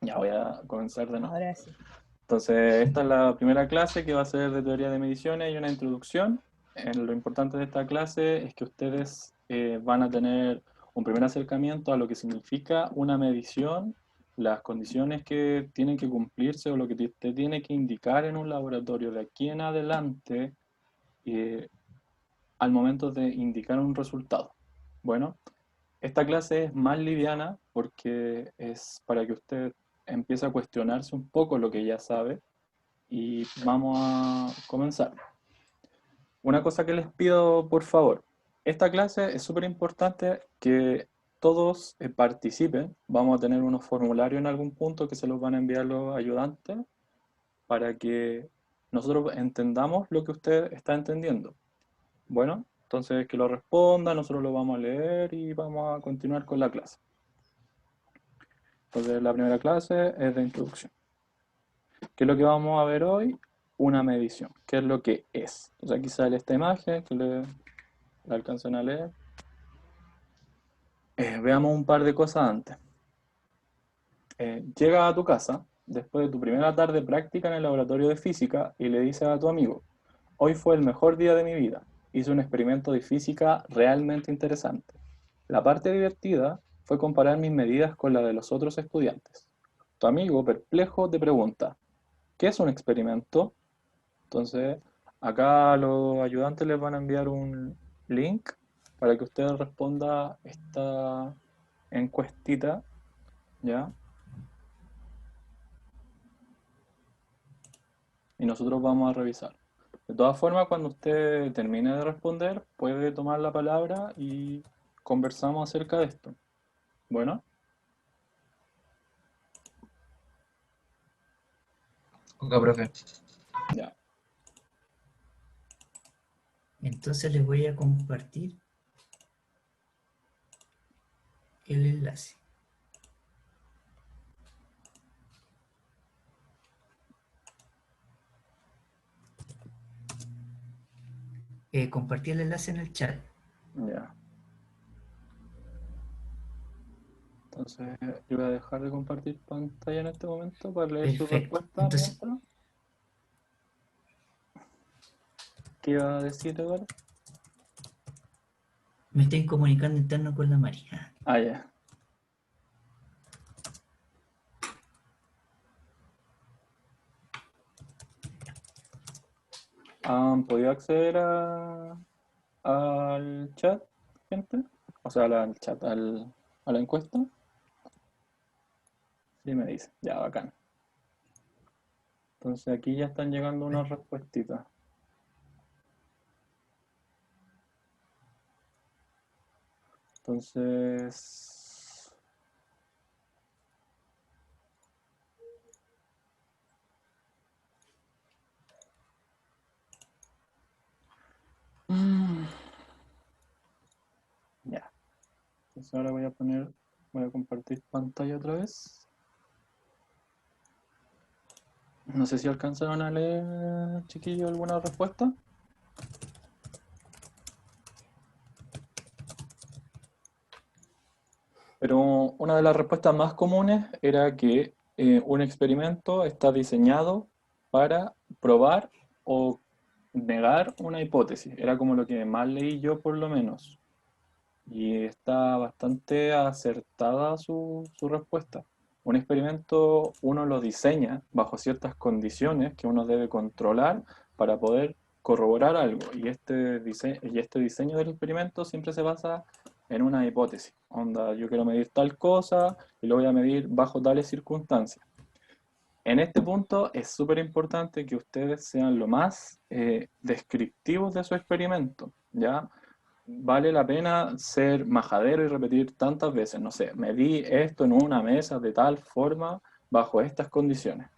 Ya voy a comenzar de nuevo. Ahora sí. Entonces, esta es la primera clase que va a ser de teoría de mediciones y una introducción. Lo importante de esta clase es que ustedes van a tener un primer acercamiento a lo que significa una medición, las condiciones que tienen que cumplirse o lo que te tiene que indicar en un laboratorio de aquí en adelante eh, al momento de indicar un resultado. Bueno, esta clase es más liviana porque es para que usted empiece a cuestionarse un poco lo que ya sabe y vamos a comenzar. Una cosa que les pido, por favor, esta clase es súper importante que todos participen. Vamos a tener unos formularios en algún punto que se los van a enviar los ayudantes para que nosotros entendamos lo que usted está entendiendo. Bueno, entonces que lo responda, nosotros lo vamos a leer y vamos a continuar con la clase. Entonces la primera clase es de introducción. ¿Qué es lo que vamos a ver hoy? Una medición. ¿Qué es lo que es? Entonces aquí sale esta imagen que la alcanzan a leer. Veamos un par de cosas antes. Llega a tu casa después de tu primera tarde práctica en el laboratorio de física y le dices a tu amigo, hoy fue el mejor día de mi vida. Hice un experimento de física realmente interesante. La parte divertida fue comparar mis medidas con la de los otros estudiantes. Tu amigo, perplejo, te pregunta, ¿qué es un experimento? Entonces, acá a los ayudantes les van a enviar un link para que usted responda esta encuestita, ¿ya? Y nosotros vamos a revisar. De todas formas, cuando usted termine de responder, puede tomar la palabra y conversamos acerca de esto. Bueno, Ok, profe. ya. Entonces les voy a compartir el enlace. Compartí el enlace en el chat. Ya. Entonces, yo voy a dejar de compartir pantalla en este momento para leer su Perfecto. respuesta Entonces mientras. ¿Qué iba a decir, Eduardo? me estoy comunicando interno con la María. Ah, ya. ¿Han podido acceder al chat, gente? O sea, al chat, a la encuesta. Sí, me dice. Ya, bacán. Entonces aquí ya están llegando unas respuestitas. Entonces, ya. Entonces ahora voy a compartir pantalla otra vez. No sé si alcanzaron a leer, chiquillos, alguna respuesta. Pero una de las respuestas más comunes era que un experimento está diseñado para probar o negar una hipótesis. Era como lo que más leí yo por lo menos. Y está bastante acertada su respuesta. Un experimento uno lo diseña bajo ciertas condiciones que uno debe controlar para poder corroborar algo. Y este diseño del experimento siempre se basa en una hipótesis. Onda, yo quiero medir tal cosa y lo voy a medir bajo tales circunstancias. En este punto es súper importante que ustedes sean lo más descriptivos de su experimento, ¿ya? Vale la pena ser majadero y repetir tantas veces, no sé, medí esto en una mesa de tal forma, bajo estas condiciones.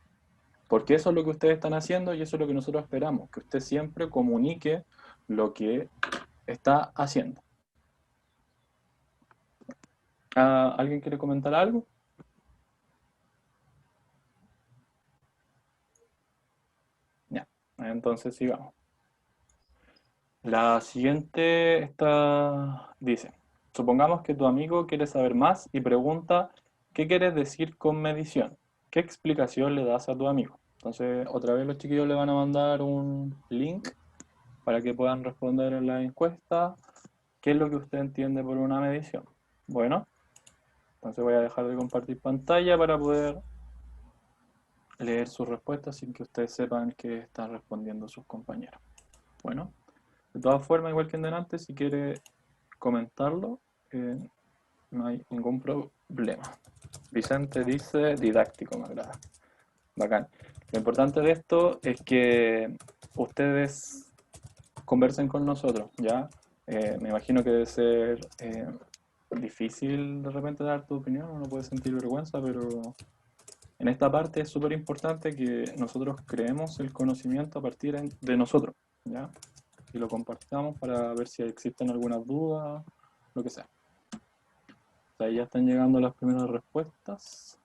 Porque eso es lo que ustedes están haciendo y eso es lo que nosotros esperamos, que usted siempre comunique lo que está haciendo. ¿Alguien quiere comentar algo? Ya, entonces sigamos. La siguiente dice, supongamos que tu amigo quiere saber más y pregunta, ¿qué quieres decir con medición? ¿qué explicación le das a tu amigo? Entonces, otra vez los chiquillos le van a mandar un link para que puedan responder en la encuesta. ¿Qué es lo que usted entiende por una medición? Bueno, entonces voy a dejar de compartir pantalla para poder leer sus respuestas sin que ustedes sepan que están respondiendo sus compañeros. Bueno, de todas formas, igual que en delante, si quiere comentarlo, no hay ningún problema. Vicente dice didáctico, me agrada. Bacán. Lo importante de esto es que ustedes conversen con nosotros, ¿ya? Me imagino que debe ser difícil de repente dar tu opinión, uno puede sentir vergüenza, pero en esta parte es súper importante que nosotros creemos el conocimiento a partir de nosotros, ¿ya? Y lo compartamos para ver si existen algunas dudas, lo que sea. O sea, ya están llegando las primeras respuestas.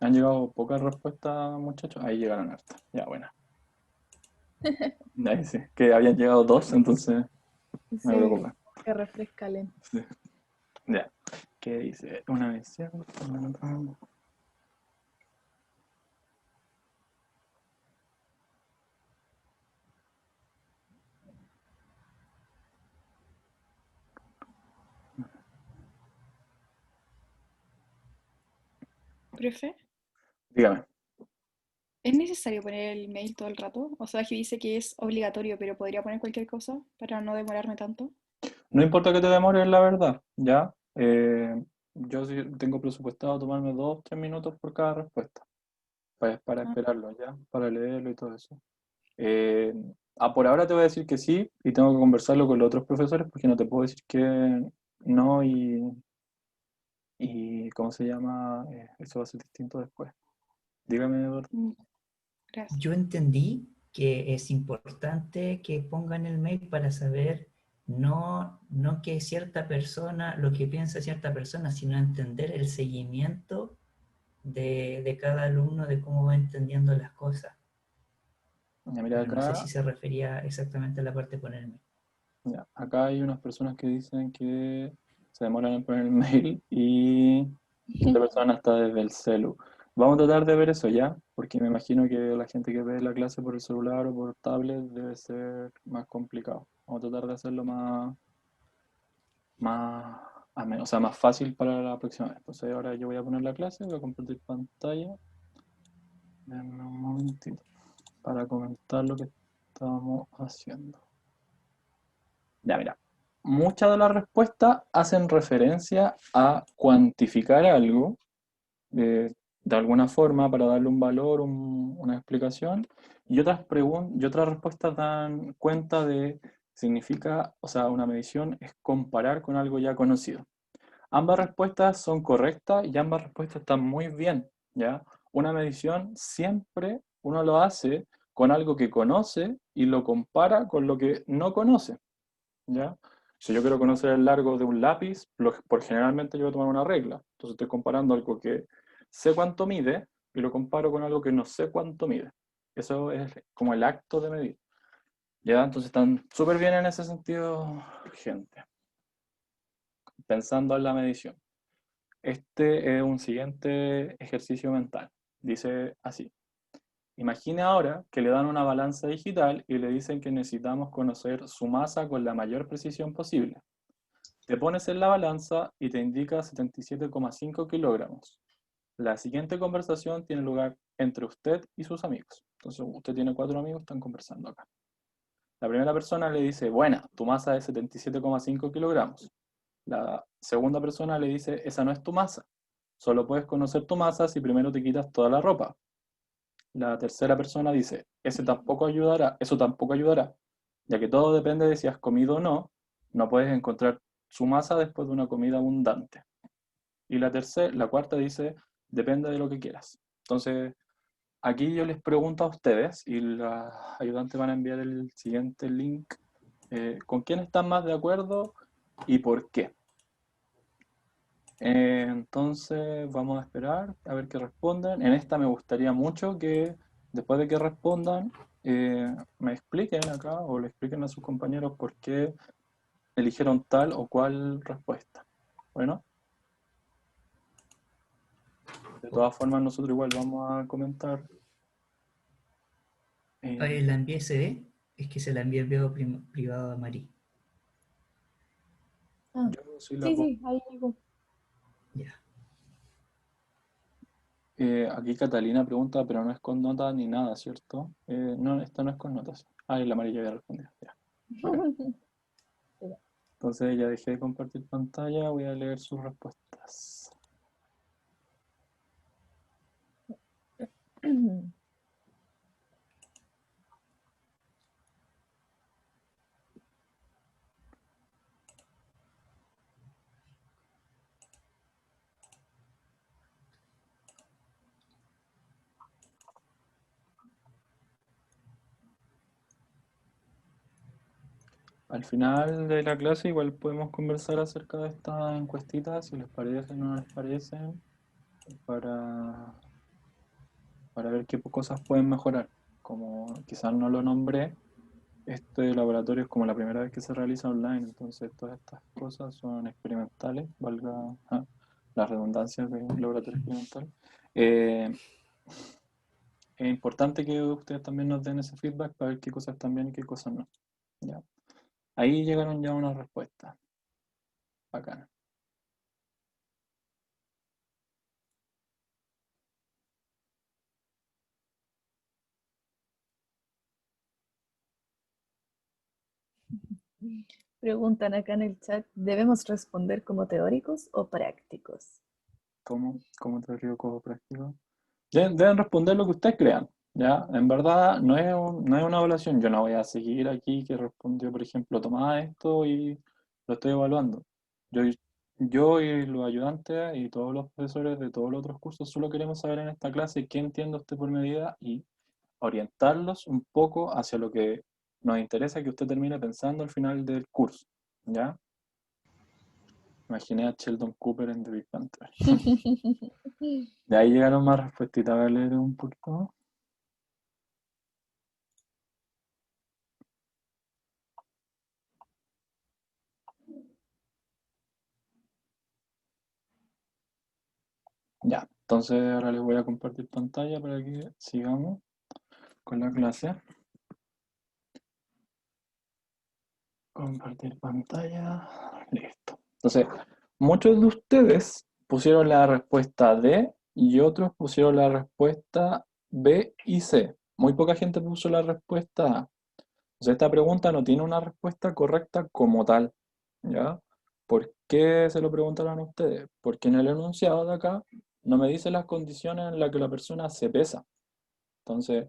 Han llegado pocas respuestas, muchachos. Ahí llegaron hartas. Ya, buena. Ahí sí, que habían llegado dos, entonces no me Sí, preocupa. que refrescalen. Sí. Ya. ¿Qué dice? Una visión. Profe, Dígame. ¿es necesario poner el mail todo el rato? O sea, que dice que es obligatorio, pero podría poner cualquier cosa para no demorarme tanto. No importa que te demores, la verdad, ¿ya? Yo sí tengo presupuestado tomarme 2 o 3 minutos por cada respuesta, para Ah, esperarlo, ¿ya? Para leerlo y todo eso. Eh, por ahora te voy a decir que sí, y tengo que conversarlo con los otros profesores, porque no te puedo decir que no y ¿cómo se llama? Eso va a ser distinto después. Dígame, Eduardo. gracias. Yo entendí que es importante que pongan el mail para saber no que cierta persona, lo que piensa cierta persona, sino entender el seguimiento de cada alumno, de cómo va entendiendo las cosas. Ya, mira, Pero no sé si acá, se refería exactamente a la parte de poner el mail. ya, acá hay unas personas que dicen que se demoran en poner el mail y esta persona está desde el celu. Vamos a tratar de ver eso ya, porque me imagino que la gente que ve la clase por el celular o por tablet debe ser más complicado. Vamos a tratar de hacerlo o sea, más fácil para la próxima vez. Entonces ahora yo voy a poner la clase, voy a compartir pantalla. Denme un momentito para comentar lo que estamos haciendo. Ya, mira. Muchas de las respuestas hacen referencia a cuantificar algo de alguna forma para darle un valor, una explicación, y y otras respuestas dan cuenta de, significa, o sea, una medición es comparar con algo ya conocido. Ambas respuestas son correctas y ambas respuestas están muy bien, ¿ya? Una medición siempre uno lo hace con algo que conoce y lo compara con lo que no conoce, ¿ya? Si yo quiero conocer el largo de un lápiz, por generalmente yo voy a tomar una regla. Entonces estoy comparando algo que sé cuánto mide y lo comparo con algo que no sé cuánto mide. Eso es como el acto de medir. ¿Ya? Entonces están súper bien en ese sentido, gente, pensando en la medición. Este es un siguiente ejercicio mental. Dice así. Imagine ahora que le dan una balanza digital y le dicen que necesitamos conocer su masa con la mayor precisión posible. Te pones en la balanza y te indica 77,5 kilogramos. La siguiente conversación tiene lugar entre usted y sus amigos. Entonces, usted tiene 4 amigos, están conversando acá. La primera persona le dice, buena, tu masa es 77,5 kilogramos. La segunda persona le dice, esa no es tu masa. Solo puedes conocer tu masa si primero te quitas toda la ropa. La tercera persona dice, eso tampoco ayudará, ya que todo depende de si has comido o no. No puedes encontrar su masa después de una comida abundante. Y la cuarta dice, depende de lo que quieras. Entonces, aquí yo les pregunto a ustedes y las ayudantes van a enviar el siguiente link. ¿Con quién están más de acuerdo y por qué? Entonces vamos a esperar a ver qué responden. En esta me gustaría mucho que después de que respondan me expliquen acá o le expliquen a sus compañeros por qué eligieron tal o cual respuesta. Bueno, de todas formas nosotros igual vamos a comentar. Oye, la envié SD, es que se la envié el video privado a Mari. Ah, Yo soy la sí, voz. sí, ahí llegó. Ya. Aquí Catalina pregunta, pero no es con notas ni nada, ¿cierto? No, esto no es con notas. Ah, y la María ya había respondido. Ya. Bacán. Entonces ya dejé de compartir pantalla, voy a leer sus respuestas. Al final de la clase igual podemos conversar acerca de estas encuestitas, si les parece o no les parecen, para, para ver qué cosas pueden mejorar. Como quizás no lo nombré, este laboratorio es como la primera vez que se realiza online, entonces todas estas cosas son experimentales, valga la redundancia de un laboratorio experimental. Eh, es importante que ustedes también nos den ese feedback para ver qué cosas están bien y qué cosas no. ¿Ya? Ahí llegaron ya unas respuestas. Bacana. Preguntan acá en el chat, ¿debemos responder como teóricos o prácticos? ¿Cómo te río como práctico? Deben responder lo que ustedes crean, ¿ya? En verdad no es, no es una evaluación. Yo no voy a seguir aquí que respondió, por ejemplo, Tomás esto y lo estoy evaluando. Yo, yo y los ayudantes y todos los profesores de todos los otros cursos solo queremos saber en esta clase qué entiende usted por medida y orientarlos un poco hacia lo que nos interesa que usted termine pensando al final del curso, ¿ya? Imaginé a Sheldon Cooper en The Big Bang Theory. De ahí llegaron más respuestitas. A ver, leer un poquito más. Ya, entonces ahora les voy a compartir pantalla para que sigamos con la clase. Compartir pantalla. Listo. Entonces, muchos de ustedes pusieron la respuesta D y otros pusieron la respuesta B y C. Muy poca gente puso la respuesta A. Entonces, esta pregunta no tiene una respuesta correcta como tal, ¿ya? ¿Por qué se lo preguntaron a ustedes? Porque en el enunciado de acá no me dice las condiciones en las que la persona se pesa. Entonces,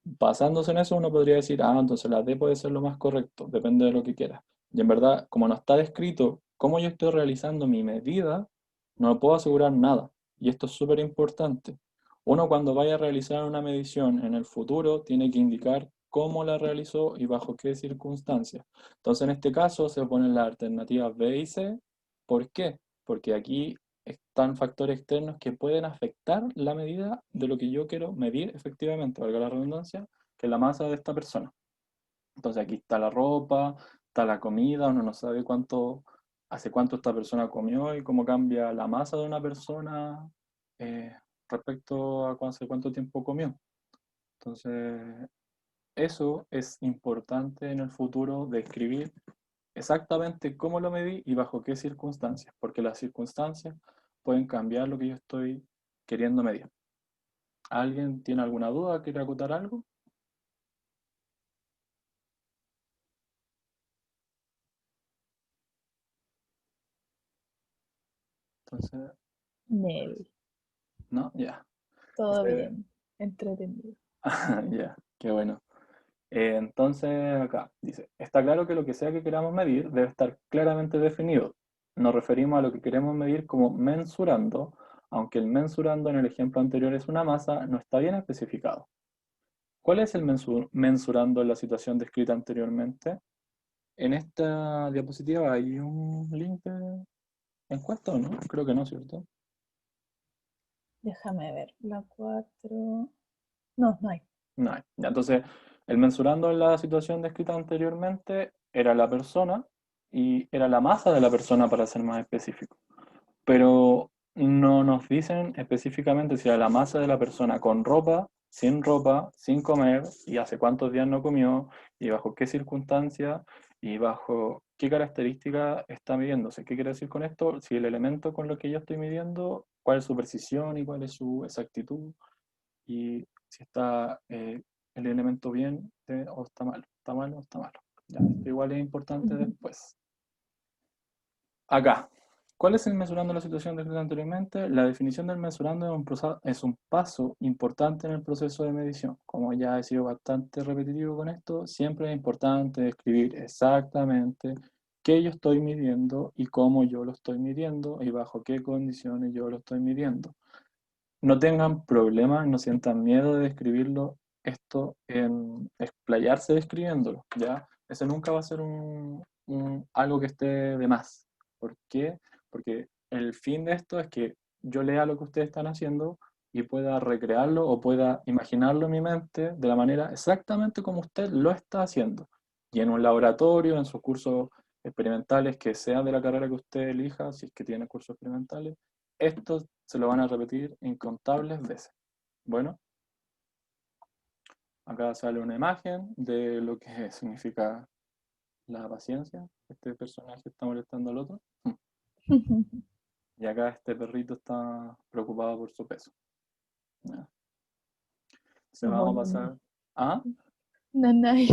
basándose en eso, uno podría decir, ah, entonces la D puede ser lo más correcto, depende de lo que quiera. Y en verdad, como no está descrito cómo yo estoy realizando mi medida, no puedo asegurar nada. Y esto es súper importante. Uno cuando vaya a realizar una medición en el futuro tiene que indicar cómo la realizó y bajo qué circunstancias. Entonces, en este caso se ponen las alternativas B y C. ¿Por qué? Porque aquí están factores externos que pueden afectar la medida de lo que yo quiero medir efectivamente, valga la redundancia, que es la masa de esta persona. Entonces aquí está la ropa, está la comida, uno no sabe hace cuánto esta persona comió y cómo cambia la masa de una persona eh, respecto a hace cuánto tiempo comió. Entonces, eso es importante en el futuro describir exactamente cómo lo medí y bajo qué circunstancias, porque las circunstancias pueden cambiar lo que yo estoy queriendo medir. ¿Alguien tiene alguna duda? ¿Quiere acotar algo? Entonces, Nel, no, ya. todo Entonces, bien, entretenido. ya, qué bueno. Entonces, acá dice, está claro que lo que sea que queramos medir debe estar claramente definido. Nos referimos a lo que queremos medir como mensurando, aunque el mensurando en el ejemplo anterior es una masa, no está bien especificado. ¿Cuál es el mensurando en la situación descrita anteriormente? En esta diapositiva hay un link ¿Encuesta o no? Creo que no, ¿cierto? Déjame ver. La 4. No, no hay. No hay. Ya, entonces, el mensurando en la situación descrita anteriormente era la persona y era la masa de la persona para ser más específico. Pero no nos dicen específicamente si era la masa de la persona con ropa, sin comer, y hace cuántos días no comió, y bajo qué circunstancias, y bajo qué características está midiéndose. ¿Qué quiere decir con esto? Si el elemento con lo que yo estoy midiendo, cuál es su precisión y cuál es su exactitud, y si está el elemento bien o está malo o está malo. Ya, esto igual es importante después. Acá, ¿cuál es el mesurando la situación descrita anteriormente? La definición del mesurando es un paso importante en el proceso de medición. Como ya he sido bastante repetitivo con esto, siempre es importante describir exactamente qué yo estoy midiendo y cómo yo lo estoy midiendo y bajo qué condiciones yo lo estoy midiendo. No tengan problemas, no sientan miedo de describirlo, esto en explayarse describiéndolo, ¿ya? Ese nunca va a ser algo que esté de más. ¿Por qué? Porque el fin de esto es que yo lea lo que ustedes están haciendo y pueda recrearlo o pueda imaginarlo en mi mente de la manera exactamente como usted lo está haciendo. Y en un laboratorio, en sus cursos experimentales que sean de la carrera que usted elija, si es que tiene cursos experimentales, esto se lo van a repetir incontables veces. Bueno, acá sale una imagen de lo que significa la paciencia. Este personaje está molestando al otro. Y acá este perrito está preocupado por su peso. Ya. Se vamos a pasar a, Nanay.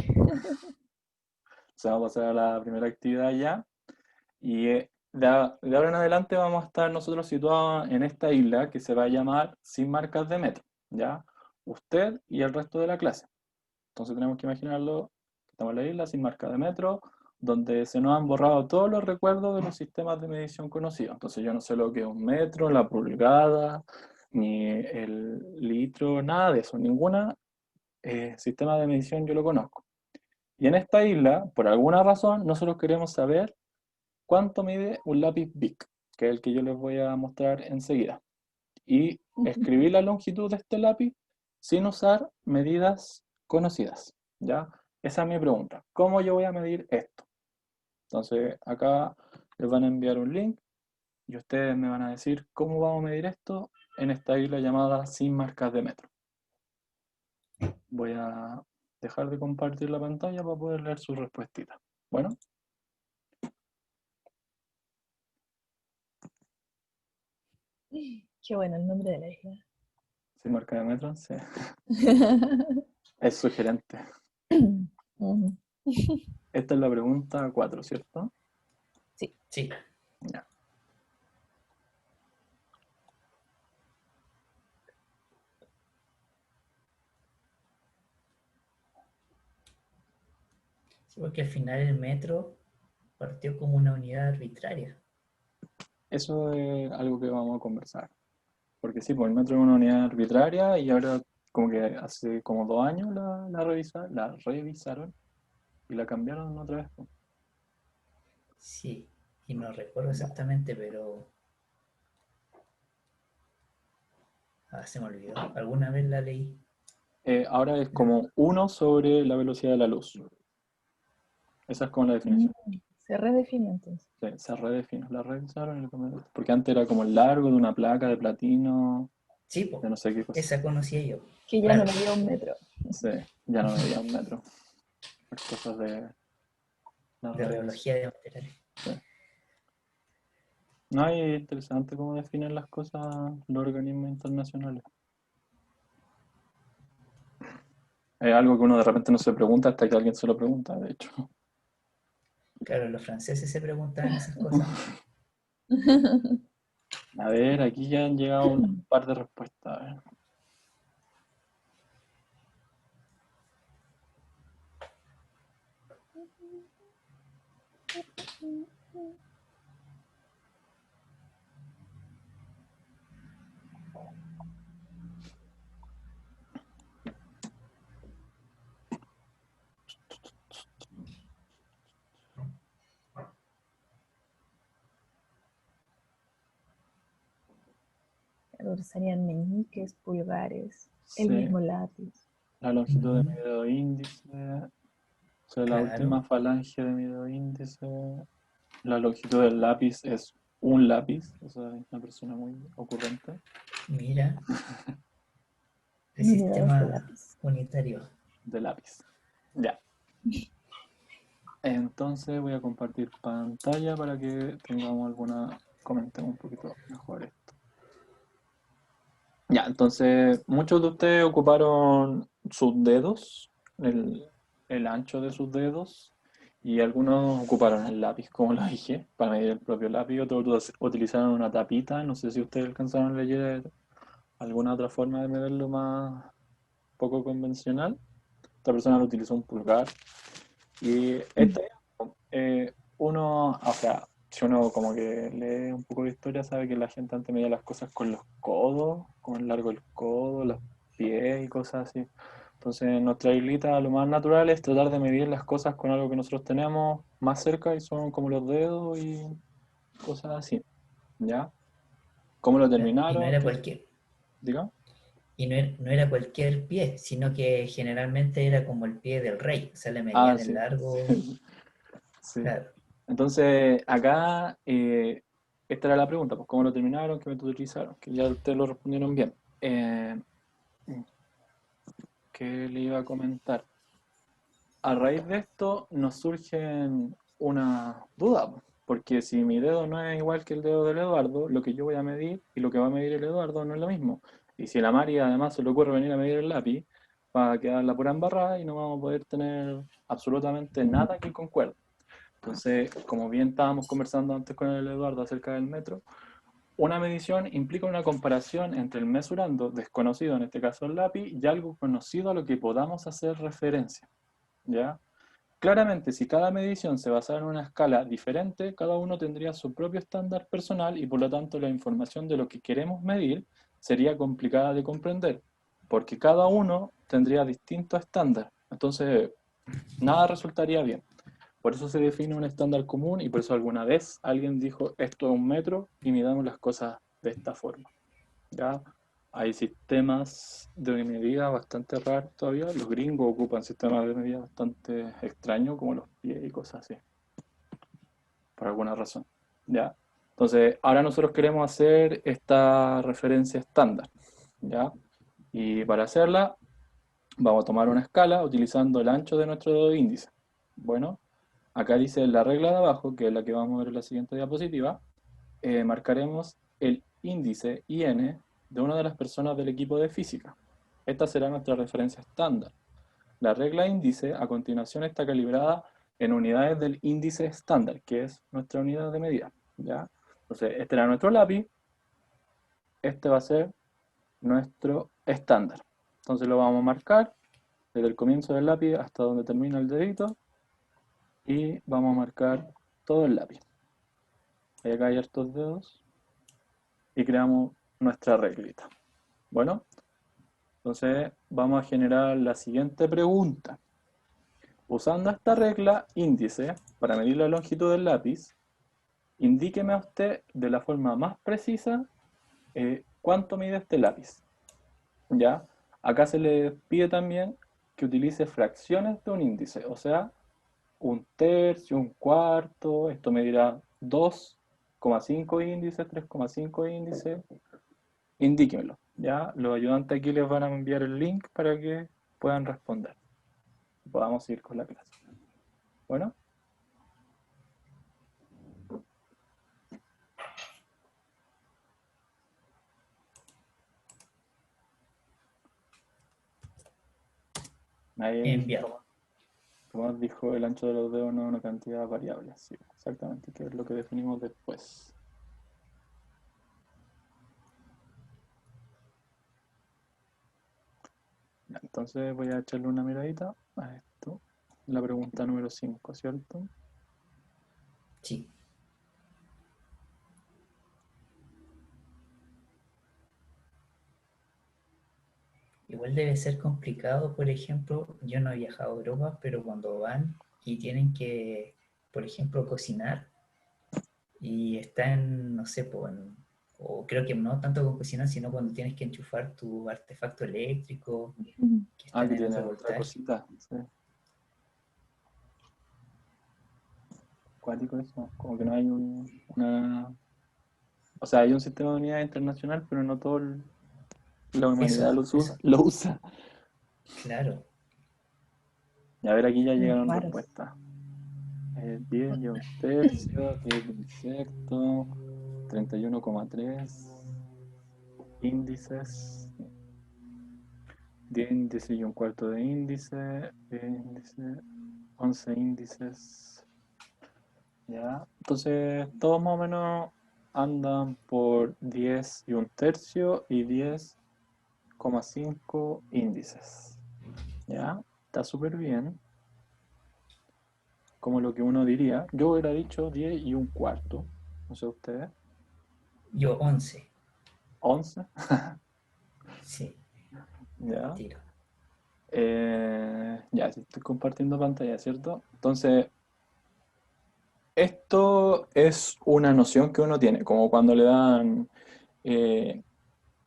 se va a pasar a la primera actividad ya. Y de ahora en adelante vamos a estar nosotros situados en esta isla que se va a llamar Sin Marcas de Metro. ¿Ya? Usted y el resto de la clase. Entonces tenemos que imaginarlo, que estamos en la isla sin marca de metro, donde se nos han borrado todos los recuerdos de los sistemas de medición conocidos. Entonces yo no sé lo que es un metro, la pulgada, ni el litro, nada de eso. Ningún sistema de medición yo lo conozco. Y en esta isla, por alguna razón, nosotros queremos saber cuánto mide un lápiz Bic, que es el que yo les voy a mostrar enseguida. Y escribir la longitud de este lápiz sin usar medidas conocidas, ¿ya? Esa es mi pregunta. ¿Cómo yo voy a medir esto? Entonces, acá les van a enviar un link y ustedes me van a decir cómo vamos a medir esto en esta isla llamada Sin Marcas de Metro. Voy a dejar de compartir la pantalla para poder leer sus respuestas. Bueno, Qué bueno el nombre de la isla. Sin Marcas de Metro, sí. Es sugerente. Ujú. Esta es la pregunta 4, ¿cierto? Sí. Ya. Sí, porque al final el metro partió como una unidad arbitraria. Eso es algo que vamos a conversar. Porque sí, pues el metro es una unidad arbitraria y ahora como que hace como 2 años la revisaron y la cambiaron otra vez, pues. Sí, y no recuerdo exactamente, pero se me olvidó. Alguna vez la leí. Ahora es como 1 sobre la velocidad de la luz. Esa es como la definición. Se redefinió entonces. Sí, se redefine. La revisaron y la cambiaron. Porque antes era como el largo de una placa de platino, Sí, po, de no sé qué cosa. esa conocía yo. Que ya Claro, no medía un metro. Sí, ya no medía un metro. Las cosas de la de revisión. reología de materiales. Sí. No, y es interesante cómo definen las cosas los organismos internacionales. Es algo que uno de repente no se pregunta hasta que alguien se lo pregunta, de hecho. Claro, los franceses se preguntaban esas cosas. A ver, aquí ya han llegado un par de respuestas. A ver. utilizarían meñiques, pulgares, el Sí, mismo lápiz. la longitud de mi Ujú. dedo índice, o sea, la Claro. última falange de mi dedo índice, la longitud del lápiz es un lápiz, o sea, es una persona muy ocurrente. Mira, el En unidades de sistema lápiz. unitario. De lápiz. Ya. Entonces voy a compartir pantalla para que tengamos alguna, comentemos un poquito mejor esto. Ya, entonces muchos de ustedes ocuparon sus dedos, el ancho de sus dedos, y algunos ocuparon el lápiz, como lo dije, para medir el propio lápiz. Otros utilizaron una tapita, no sé si ustedes alcanzaron a leer alguna otra forma de medirlo más poco convencional. Esta persona lo utilizó un pulgar. Y uno, o sea, si uno como que lee un poco de historia, sabe que la gente antes medía las cosas con los codos, con el largo del codo, los pies y cosas así. Entonces, en nuestra islita lo más natural es tratar de medir las cosas con algo que nosotros tenemos más cerca y son como los dedos y cosas así. ¿Ya? ¿Cómo lo Y no terminaron? era cualquier, Diga. no era cualquier pie, sino que generalmente era como el pie del rey. O sea, le Ah, medían el sí. largo. Sí. Claro. Entonces, acá, esta era la pregunta, pues, ¿cómo lo terminaron? ¿Qué método utilizaron? Que ya ustedes lo respondieron bien. ¿Qué le iba a comentar? A raíz de esto nos surgen una duda, pues, porque si mi dedo no es igual que el dedo del Eduardo, lo que yo voy a medir y lo que va a medir el Eduardo no es lo mismo. Y si a la Mari además se le ocurre venir a medir el lápiz, va a quedar la pura embarrada y no vamos a poder tener absolutamente nada que concuerde. Entonces, como bien estábamos conversando antes con el Eduardo acerca del metro, una medición implica una comparación entre el mesurando, desconocido en este caso el lápiz, y algo conocido a lo que podamos hacer referencia. ¿Ya? Claramente, si cada medición se basara en una escala diferente, cada uno tendría su propio estándar personal y por lo tanto la información de lo que queremos medir sería complicada de comprender, porque cada uno tendría distinto estándar. Entonces, nada resultaría bien. Por eso se define un estándar común y por eso alguna vez alguien dijo esto es un metro y midamos las cosas de esta forma. ¿Ya? Hay sistemas de medida bastante raros todavía. Los gringos ocupan sistemas de medida bastante extraños como los pies y cosas así, por alguna razón. ¿Ya? Entonces, ahora nosotros queremos hacer esta referencia estándar. ¿Ya? Y para hacerla, vamos a tomar una escala utilizando el ancho de nuestro dedo índice. Bueno, acá dice la regla de abajo, que es la que vamos a ver en la siguiente diapositiva, marcaremos el índice IN de una de las personas del equipo de física. Esta será nuestra referencia estándar. La regla índice a continuación está calibrada en unidades del índice estándar, que es nuestra unidad de medida. ¿Ya? Entonces, este era nuestro lápiz, este va a ser nuestro estándar. Entonces lo vamos a marcar desde el comienzo del lápiz hasta donde termina el dedito y vamos a marcar todo el lápiz. Y acá hay estos dedos y creamos nuestra reglita. Bueno, entonces vamos a generar la siguiente pregunta. Usando esta regla índice para medir la longitud del lápiz, indíqueme a usted de la forma más precisa cuánto mide este lápiz. ¿Ya? Acá se le pide también que utilice fracciones de un índice, o sea, un tercio, un cuarto, esto medirá 2,5 índices, 3,5 índices, indíquenmelo, ¿ya? Los ayudantes aquí les van a enviar el link para que puedan responder. Podamos seguir con la clase. Bueno. Ahí Enviado. Tomás dijo el ancho de los dedos no es una cantidad variable. Sí, exactamente, que es lo que definimos después. Ya, entonces voy a echarle una miradita a esto. La pregunta número 5, ¿cierto? Sí. Igual debe ser complicado, por ejemplo, yo no he viajado a Europa, pero cuando van y tienen que, por ejemplo, cocinar y están, no sé, pues, en o creo que no tanto con cocinar, sino cuando tienes que enchufar tu artefacto eléctrico que Ah, están que en tiene alto otra voltaje. cosita. Sí. Cuático eso. Como que no hay una... O sea, hay un sistema de unidad internacional, pero no toda la humanidad Eso, lo usa. claro. Y a ver, aquí ya Los llegaron raros. respuestas. 10 y un tercio, 10 de insecto, 31,3 índices, 10 índices y un cuarto de índice, 10 índices, 11 índices. Ya, entonces todos más o menos andan por 10 y un tercio y 10,5 índices. Ya, está súper bien. Como lo que uno diría. Yo hubiera dicho 10 y un cuarto. No sé ustedes. Yo 11, 11. sí, al Ya. tiro. Ya, sí, estoy compartiendo pantalla, ¿cierto? Entonces, esto es una noción que uno tiene, como cuando eh,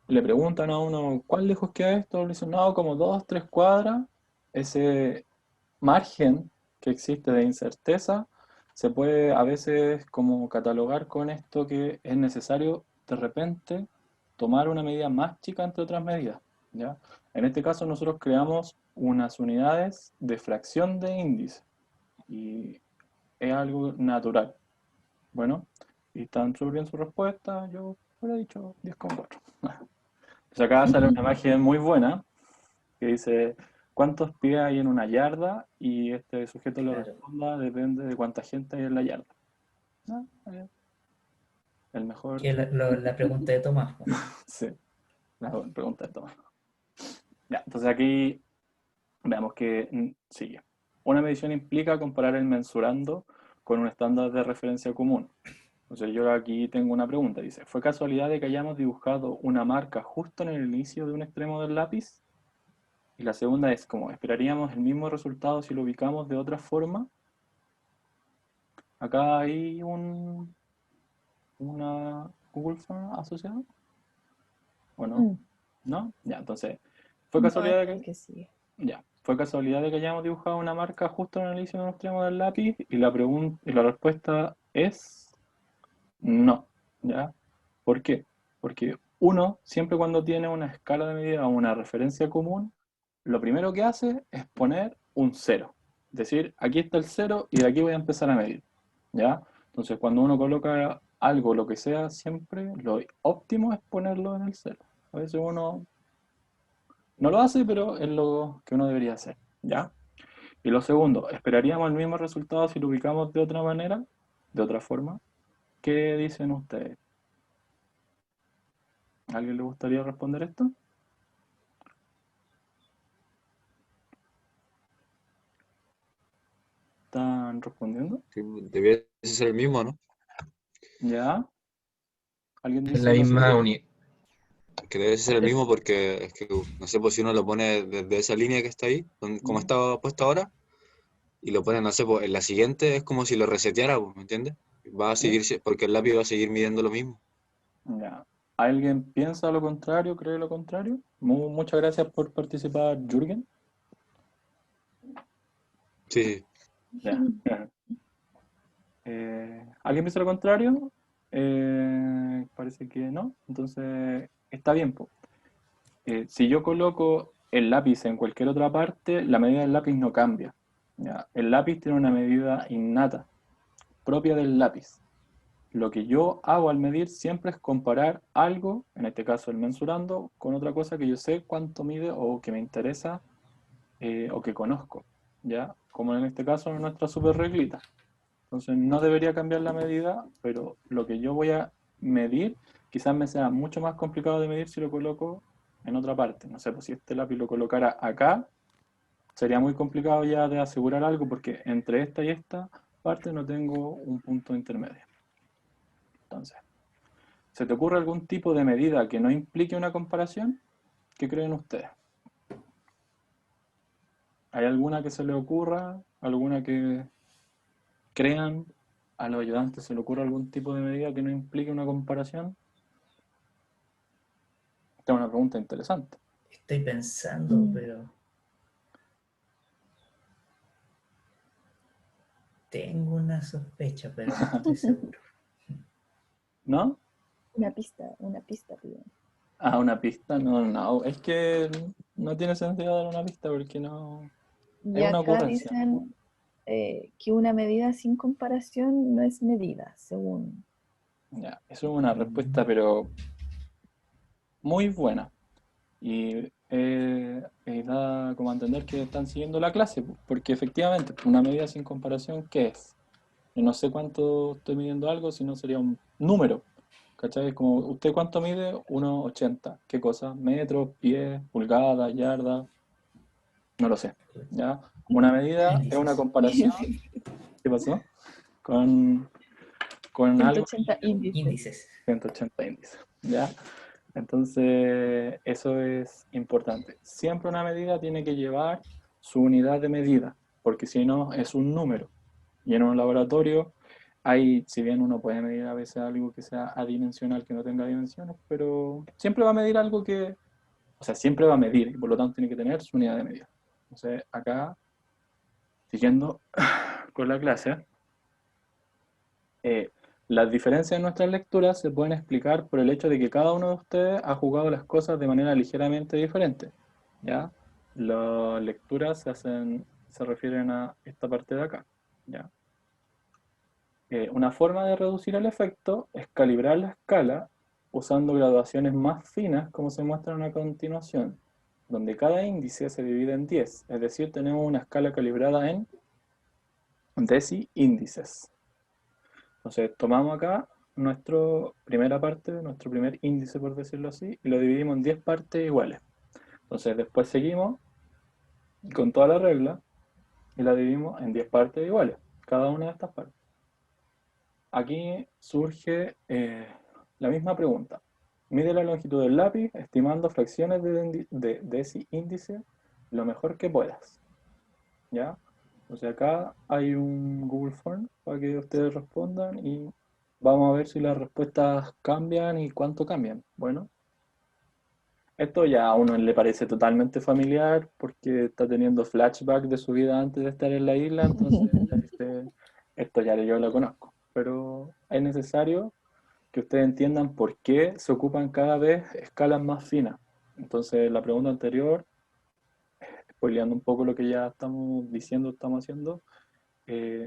le preguntan a uno, ¿cuán lejos queda esto? Le dicen, no, como 2, 3 cuadras. Ese margen que existe de incerteza se puede a veces como catalogar con esto que es necesario de repente tomar una medida más chica entre otras medidas, ¿ya? En este caso nosotros creamos unas unidades de fracción de índice y es algo natural. Bueno, y están súper bien su respuesta, yo hubiera dicho 10,4. Pues acá sale una imagen muy buena que dice cuántos pies hay en una yarda y este sujeto le Claro. responda depende de cuánta gente hay en la yarda. Ah, el mejor, Que la pregunta de Tomás, po. sí, la pregunta de Tomás. Ya, entonces aquí veamos que sigue. Una medición implica comparar el mensurando con un estándar de referencia común. Entonces yo aquí tengo una pregunta, dice, ¿fue casualidad de que hayamos dibujado una marca justo en el inicio de un extremo del lápiz? Y la segunda es, como esperaríamos el mismo resultado si lo ubicamos de otra forma. Acá hay una Google Form asociada, ¿o no? Mm, ¿No? Ya, entonces, fue no, casualidad es de el que, que sigue. ya, fue casualidad de que hayamos dibujado una marca justo en el inicio de un extremo del lápiz y la respuesta es no, ¿ya? ¿Por qué? Porque uno, siempre cuando tiene una escala de medida o una referencia común, lo primero que hace es poner un cero. Es decir, aquí está el cero y de aquí voy a empezar a medir, ¿ya? Entonces, cuando uno coloca algo, lo que sea, siempre lo óptimo es ponerlo en el cero. A veces uno no lo hace, pero es lo que uno debería hacer, ¿ya? Y lo segundo, ¿esperaríamos el mismo resultado si lo ubicamos de otra manera, de otra forma? ¿Qué dicen ustedes? ¿A alguien le gustaría responder esto? ¿Están respondiendo? Sí, debiese ser el mismo, ¿no? ¿Ya? ¿Alguien Es la dice lo misma siguiente? unidad. Que debe ser el mismo porque es que, no sé, pues si uno lo pone desde esa línea que está ahí, como ¿Ya? está puesto ahora, y lo pone, no sé, pues en la siguiente es como si lo reseteara, pues, ¿me entiendes? Va a ¿Sí? seguir, porque el lápiz va a seguir midiendo lo mismo. Ya. ¿Alguien piensa lo contrario, cree lo contrario? Muchas gracias por participar, Jürgen. Sí, sí. Ya. ¿Alguien piensa lo contrario? Parece que no. Entonces, está bien, po. Si yo coloco el lápiz en cualquier otra parte, la medida del lápiz no cambia. ¿Ya? El lápiz tiene una medida innata, propia del lápiz. Lo que yo hago al medir siempre es comparar algo, en este caso el mensurando, con otra cosa que yo sé cuánto mide o que me interesa o que conozco, ¿ya? Como en este caso nuestra super reglita. Entonces no debería cambiar la medida, pero lo que yo voy a medir quizás me sea mucho más complicado de medir si lo coloco en otra parte. No sé, pues si este lápiz lo colocara acá, sería muy complicado ya de asegurar algo porque entre esta y esta parte no tengo un punto intermedio. Entonces, ¿se te ocurre algún tipo de medida que no implique una comparación? ¿Qué creen ustedes? ¿Hay alguna que se le ocurra? ¿Alguna que crean? ¿A los ayudantes se le ocurre algún tipo de medida que no implique una comparación? Esta es una pregunta interesante. Estoy pensando, Mm. pero tengo una sospecha, pero no estoy seguro. ¿No? Una pista, pido. Ah, una pista. No, no. Es que no tiene sentido dar una pista porque no. Y Es una acá ocurrencia. dicen que una medida sin comparación no es medida, según. Ya, eso es una respuesta, pero muy buena. Y da como a entender que están siguiendo la clase, pues, porque efectivamente, una medida sin comparación, ¿qué es? Yo no sé cuánto estoy midiendo algo, si no sería un número. ¿Cachai? Es como, ¿usted cuánto mide? 1,80. ¿Qué cosa? Metros, pies, pulgadas, yardas, no lo sé. ¿Ya? Una medida es una Índices. comparación, ¿qué pasó? Con, con algo 180 índices. Índices. 180 índices. ¿Ya? Entonces, eso es importante. Siempre una medida tiene que llevar su unidad de medida, porque si no es un número. Y en un laboratorio hay, si bien uno puede medir a veces algo que sea adimensional, que no tenga dimensiones, pero siempre va a medir algo que, o sea, siempre va a medir y por lo tanto tiene que tener su unidad de medida. Entonces, acá, siguiendo con la clase, eh, las diferencias en nuestras lecturas se pueden explicar por el hecho de que cada uno de ustedes ha jugado las cosas de manera ligeramente diferente, ¿ya? Las lecturas se refieren a esta parte de acá, ¿ya? Una forma de reducir el efecto es calibrar la escala usando graduaciones más finas como se muestran a continuación, donde cada índice se divide en 10, es decir, tenemos una escala calibrada en deci-índices. Entonces tomamos acá nuestra primera parte, nuestro primer índice por decirlo así, y lo dividimos en 10 partes iguales. Entonces después seguimos con toda la regla y la dividimos en 10 partes iguales, cada una de estas partes. Aquí surge la misma pregunta. Mide la longitud del lápiz estimando fracciones de ese índice lo mejor que puedas. ¿Ya? O sea, acá hay un Google Form para que ustedes respondan y vamos a ver si las respuestas cambian y cuánto cambian. Bueno, esto ya a uno le parece totalmente familiar porque está teniendo flashback de su vida antes de estar en la isla, entonces esto ya yo lo conozco. Pero es necesario que ustedes entiendan por qué se ocupan cada vez escalas más finas. Entonces, la pregunta anterior, spoileando un poco lo que ya estamos diciendo, estamos haciendo,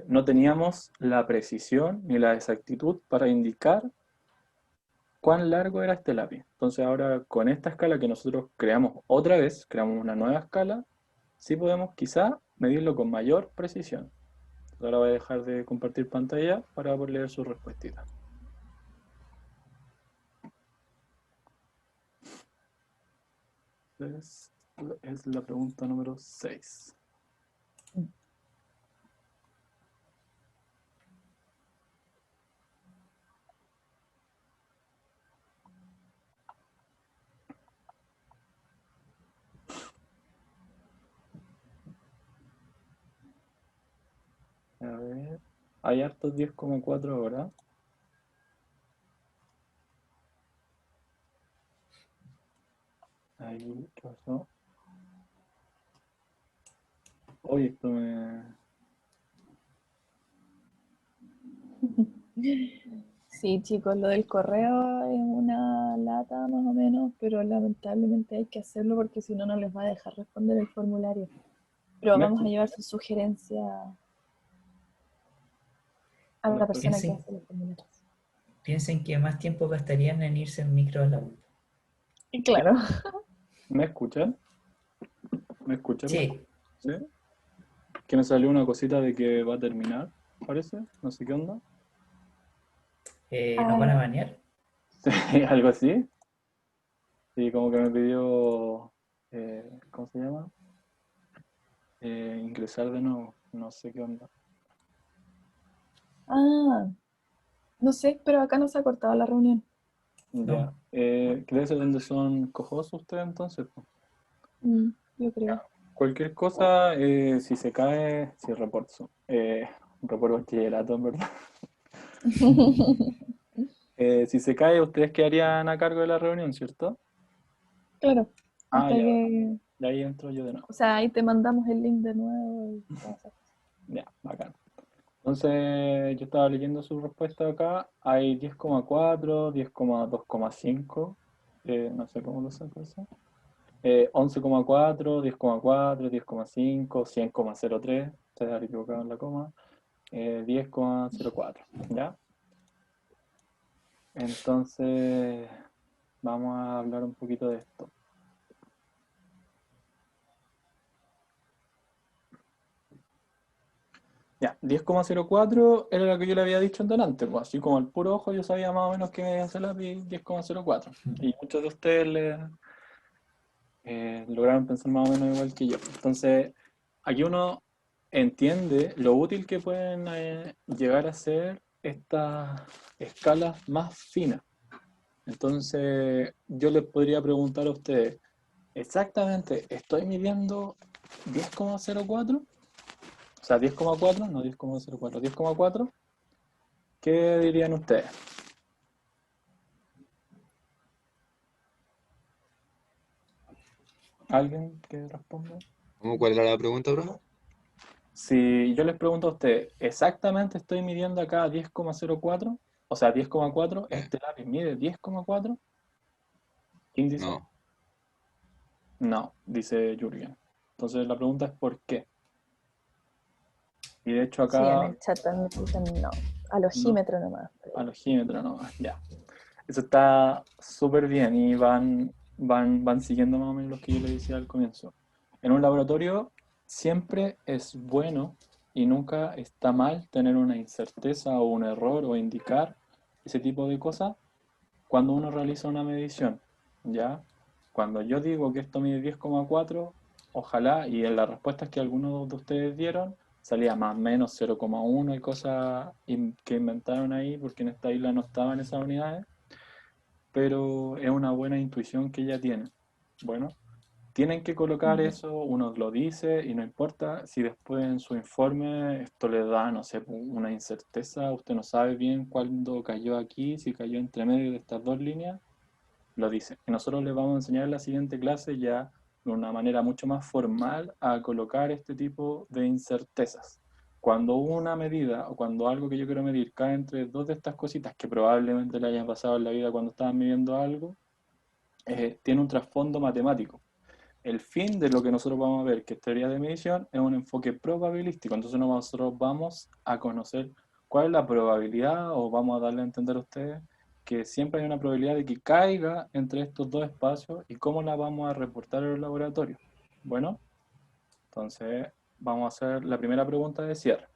no teníamos la precisión ni la exactitud para indicar cuán largo era este lápiz. Entonces ahora con esta escala que nosotros creamos otra vez, creamos una nueva escala, sí podemos quizá medirlo con mayor precisión. Ahora voy a dejar de compartir pantalla para poder leer su respuestita. Es la pregunta número 6. A ver, hay hartos 10,4 ahora. Ahí, ¿qué pasó? Oye, esto me... Sí, chicos, lo del correo es una lata más o menos, pero lamentablemente hay que hacerlo porque si no, no les va a dejar responder el formulario. Pero ¿Me vamos a escuchas? llevar su sugerencia a ¿Me la persona que Piensen, hace los formularios. piensen que más tiempo gastarían en irse en micro a la U. Y claro, ¿Me escuchan? ¿Me escuchan? Sí, ¿Sí? Que me salió una cosita de que va a terminar, parece. No sé qué onda. ¿nos van a ah, banear? Sí, algo así. Sí, como que me pidió, ¿cómo se llama? Ingresar de nuevo. No sé qué onda. ah, no sé, pero acá no se ha cortado la reunión. Ya. No. ¿Crees donde son cojosos ustedes entonces? Po? Mm, yo creo. Cualquier cosa, si se cae, si reporto. Reporto bachillerato, en verdad. Si se cae, ustedes quedarían a cargo de la reunión, ¿cierto? Claro, Ah, hasta ya, que, de ahí entro yo de nuevo. o sea, ahí te mandamos el link de nuevo y todas esas cosas. Ya, bacán. Entonces, yo estaba leyendo su respuesta acá. Hay 10,4, 10,2,5, no sé cómo lo saco eso. 11,4, 10,4, 10,5, 100,03, se ha equivocado en la coma. 10,04, ¿ya? Entonces, vamos a hablar un poquito de esto. Ya, 10,04 era lo que yo le había dicho antes, pues, así como al puro ojo yo sabía más o menos que hacer la 10,04. Y muchos de ustedes lograron pensar más o menos igual que yo. Entonces, aquí uno entiende lo útil que pueden llegar a ser estas escalas más finas. Entonces, yo les podría preguntar a ustedes, exactamente, ¿estoy midiendo 10,04? O sea, 10,4, no 10,04, 10,4. ¿Qué dirían ustedes? ¿Alguien que responda? ¿Cuál era la pregunta, profe? Si yo les pregunto a ustedes, ¿exactamente estoy midiendo acá 10,04? O sea, 10,4, ¿este lápiz mide 10,4? ¿Índice? No. No, dice Jürgen. Entonces la pregunta es ¿por qué? Y de hecho Sí, en acá, el chat también dicen no, al no, ojímetro nomás. alógímetro no, ya. Eso está súper bien y van siguiendo más o menos lo que yo les decía al comienzo. En un laboratorio siempre es bueno y nunca está mal tener una incerteza o un error o indicar ese tipo de cosas cuando uno realiza una medición, ¿ya? Cuando yo digo que esto mide 10,4, ojalá, y en las respuestas que algunos de ustedes dieron, salía más o menos 0,1 y cosas que inventaron ahí, porque en esta isla no estaban esas unidades, pero es una buena intuición que ella tiene. Bueno, tienen que colocar eso, uno lo dice y no importa si después en su informe esto le da, no sé, una incerteza, usted no sabe bien cuándo cayó aquí, si cayó entre medio de estas dos líneas, lo dice. Y nosotros les vamos a enseñar en la siguiente clase ya de una manera mucho más formal a colocar este tipo de incertezas. Cuando una medida o cuando algo que yo quiero medir cae entre dos de estas cositas que probablemente le hayan pasado en la vida cuando estaban midiendo algo, tiene un trasfondo matemático. El fin de lo que nosotros vamos a ver, que es teoría de medición, es un enfoque probabilístico. Entonces nosotros vamos a conocer cuál es la probabilidad, o vamos a darle a entender a ustedes que siempre hay una probabilidad de que caiga entre estos dos espacios y cómo la vamos a reportar en el laboratorio. Bueno, entonces vamos a hacer la primera pregunta de cierre.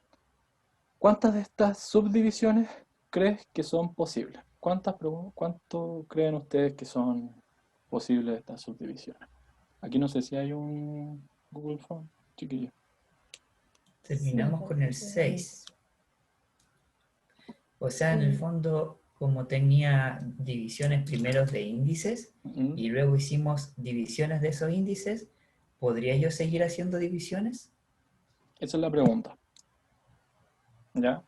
¿Cuántas de estas subdivisiones crees que son posibles? ¿Cuánto creen ustedes que son posibles estas subdivisiones? Aquí no sé si hay un Google Form, chiquillo. Terminamos con el 6. O sea, en el fondo, como tenía divisiones primeros de índices y luego hicimos divisiones de esos índices, ¿podría yo seguir haciendo divisiones? Esa es la pregunta. ¿Ya?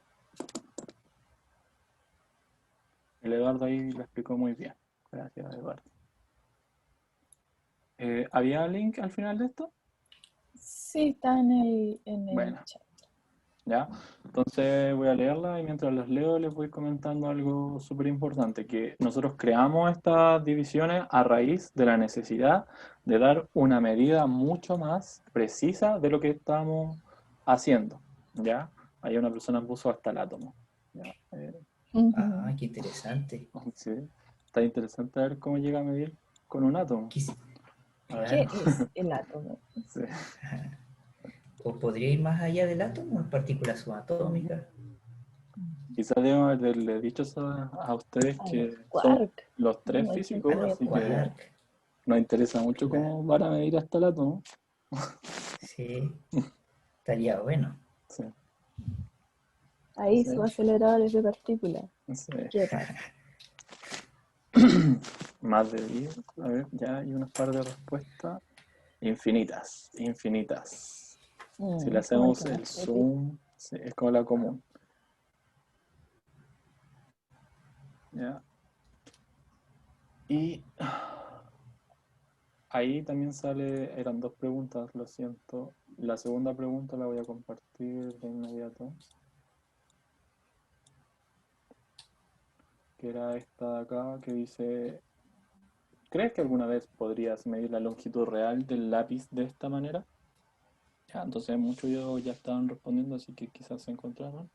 El Eduardo ahí lo explicó muy bien. Gracias, Eduardo. ¿Había link al final de esto? Sí, está en el Bueno, chat. ¿ya? Entonces voy a leerla y mientras las leo les voy comentando algo súper importante, que nosotros creamos estas divisiones a raíz de la necesidad de dar una medida mucho más precisa de lo que estamos haciendo, ¿ya? Ahí una persona puso hasta el átomo, ¿ya? Ah, qué interesante. Sí, está interesante ver cómo llega a medir con un átomo. A ver, ¿Qué Claro. es el átomo? sí. ¿O podría ir más allá del átomo, en partículas subatómicas? Quizás debo haberle dicho a ustedes A los que son quark. los tres Hay gente A físicos, que los de así que quark. nos interesa mucho Claro. cómo van a medir hasta el átomo. Sí, estaría bueno. Sí, Ahí sí, sus aceleradores de partículas. sí. ¿Qué pasa? Más de 10. A ver, ya hay unas par de respuestas. Infinitas, infinitas. Si le Como el hacemos que más el repite. zoom, sí, es como la común. ¿Ya? Y ahí también sale, eran dos preguntas, lo siento. La segunda pregunta la voy a compartir de inmediato, que era esta de acá, que dice, ¿crees que alguna vez podrías medir la longitud real del lápiz de esta manera? Ya, entonces muchos ya estaban respondiendo, así que quizás se encontraron.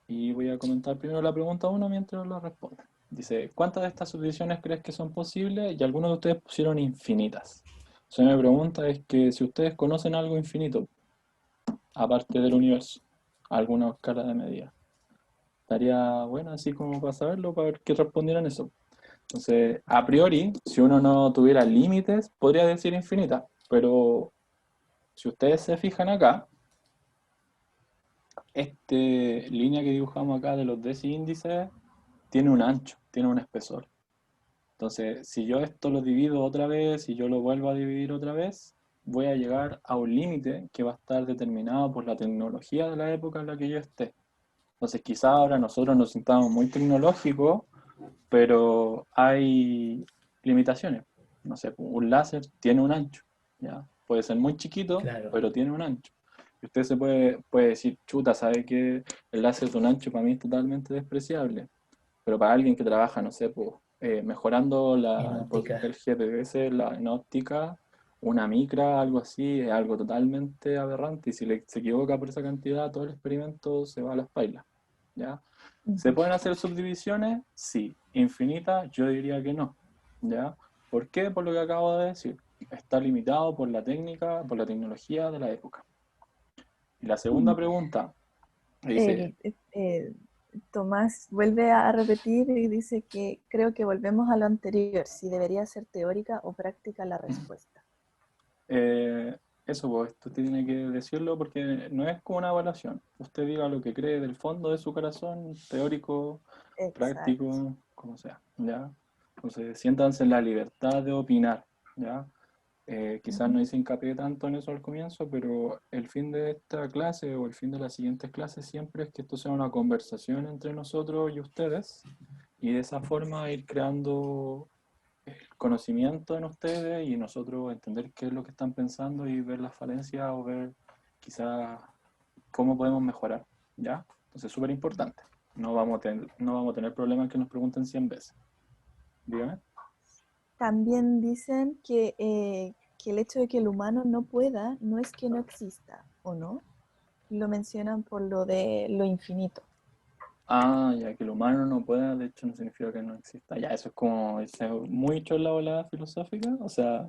Y voy a comentar primero la pregunta 1 mientras la responden. Dice, ¿cuántas de estas subdivisiones crees que son posibles? Y algunos de ustedes pusieron infinitas. Entonces mi pregunta es que si ustedes conocen algo infinito, aparte del universo, alguna escala de medida, estaría bueno así como para saberlo, para ver qué respondieran eso. Entonces, a priori, si uno no tuviera límites, podría decir infinita, pero si ustedes se fijan acá, esta línea que dibujamos acá de los índices tiene un ancho, tiene un espesor. Entonces, si yo esto lo divido otra vez y yo lo vuelvo a dividir otra vez, voy a llegar a un límite que va a estar determinado por la tecnología de la época en la que yo esté. Entonces, quizá ahora nosotros nos sintamos muy tecnológicos, pero hay limitaciones. No sé, un láser tiene un ancho, ¿ya? Puede ser muy chiquito, Claro. pero tiene un ancho. Y usted se puede decir, chuta, ¿sabe que el láser de un ancho para mí es totalmente despreciable? Pero para alguien que trabaja, no sé, pues, mejorando En el óptica. el GPS, en óptica, una micra, algo así, es algo totalmente aberrante. Y si se equivoca por esa cantidad, todo el experimento se va a las pailas, ¿ya? ¿Se pueden hacer subdivisiones? Sí. ¿Infinitas? Yo diría que no, ¿ya? ¿Por qué? Por lo que acabo de decir. Está limitado por la técnica, por la tecnología de la época. Y la segunda pregunta dice, Tomás vuelve a repetir y dice que creo que volvemos a lo anterior, si debería ser teórica o práctica la respuesta. eso, pues, usted tiene que decirlo porque no es como una evaluación. Usted diga lo que cree del fondo de su corazón, teórico, Exacto. práctico, como sea, ¿ya? Entonces, siéntanse en la libertad de opinar, ¿ya? Quizás no hice hincapié tanto en eso al comienzo, pero el fin de esta clase o el fin de las siguientes clases siempre es que esto sea una conversación entre nosotros y ustedes, y de esa forma ir creando el conocimiento en ustedes y nosotros entender qué es lo que están pensando y ver las falencias o ver quizás cómo podemos mejorar, ¿ya? Entonces, súper importante. No vamos a tener problemas que nos pregunten 100 veces. Dígame. También dicen que el hecho de que el humano no pueda no es que no exista, ¿o no? Lo mencionan por lo de lo infinito. Ah, ya que el humano no pueda, de hecho no significa que no exista. Ya, eso es como muy hecho en la volada filosófica. O sea,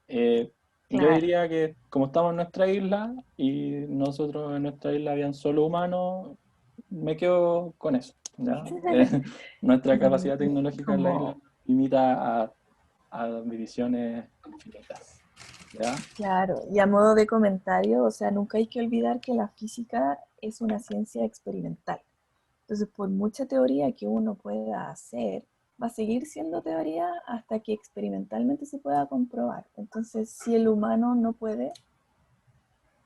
yo Claro. diría que como estamos en nuestra isla y nosotros en nuestra isla habían solo humanos, me quedo con eso, ¿ya? Nuestra capacidad tecnológica en la isla Como, limita a divisiones infinitas, ¿ya? claro, y a modo de comentario, o sea, nunca hay que olvidar que la física es una ciencia experimental. Entonces, por mucha teoría que uno pueda hacer, va a seguir siendo teoría hasta que experimentalmente se pueda comprobar. Entonces, si el humano no puede,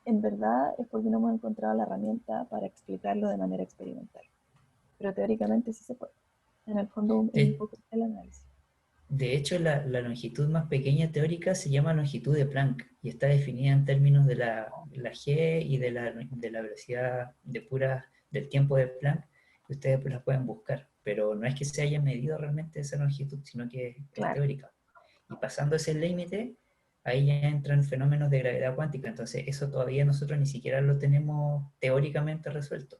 en verdad es porque no hemos encontrado la herramienta para explicarlo de manera experimental. Pero teóricamente sí se puede. En el fondo es un De, poco el análisis. de hecho, la longitud más pequeña teórica se llama longitud de Planck y está definida en términos de la g y de la velocidad del tiempo de Planck, que ustedes la pueden buscar. Pero no es que se haya medido realmente esa longitud, sino que es Claro. teórica. Y pasando ese límite, ahí ya entran fenómenos de gravedad cuántica. Entonces, eso todavía nosotros ni siquiera lo tenemos teóricamente resuelto.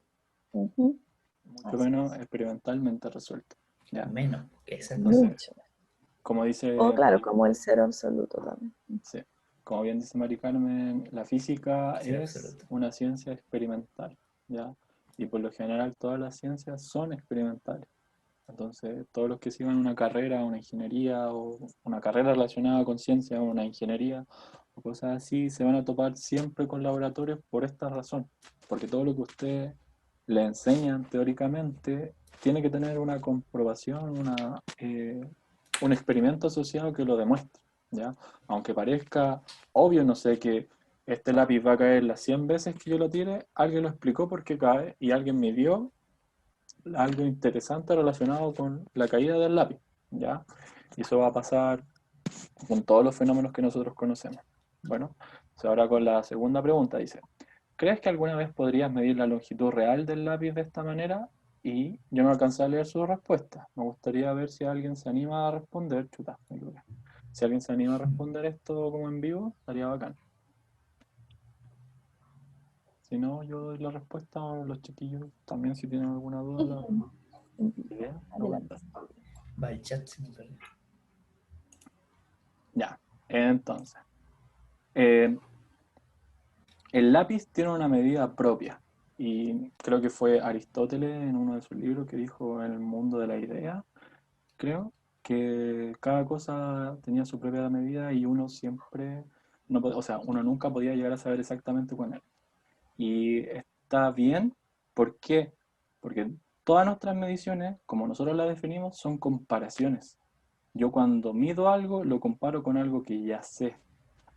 Ujú. Mucho Así menos es. experimentalmente resuelto, ¿ya? Menos, exactamente. Entonces, Mucho. como O dice claro, como el cero absoluto también. sí, como bien dice Mari Carmen, la física Cero es absoluto. una ciencia experimental, ¿ya? Y por lo general todas las ciencias son experimentales. Entonces, todos los que sigan una carrera, una ingeniería o una carrera relacionada con ciencia, una ingeniería o cosas así, se van a topar siempre con laboratorios por esta razón. Porque todo lo que ustedes le enseñan teóricamente tiene que tener una comprobación, un experimento asociado que lo demuestre, ¿ya? Aunque parezca obvio, no sé, que este lápiz va a caer las 100 veces que yo lo tire, alguien lo explicó por qué cae y alguien midió algo interesante relacionado con la caída del lápiz, ¿ya? Y eso va a pasar con todos los fenómenos que nosotros conocemos. Bueno, ahora con la segunda pregunta dice, ¿crees que alguna vez podrías medir la longitud real del lápiz de esta manera? Y yo no alcancé a leer su respuesta. Me gustaría ver si alguien se anima a responder. Chuta, me equivoqué. Si alguien se anima a responder esto como en vivo, estaría bacán. Si no, yo doy la respuesta a los chiquillos también si tienen alguna duda. ¿Idea? Adelante. Va, el chat se me perdió. Ya, entonces. El lápiz tiene una medida propia. Y creo que fue Aristóteles en uno de sus libros que dijo en el mundo de la idea, creo, que cada cosa tenía su propia medida y uno siempre, no, o sea, uno nunca podía llegar a saber exactamente cuál era. Y está bien, ¿por qué? Porque todas nuestras mediciones, como nosotros las definimos, son comparaciones. Yo cuando mido algo, lo comparo con algo que ya sé.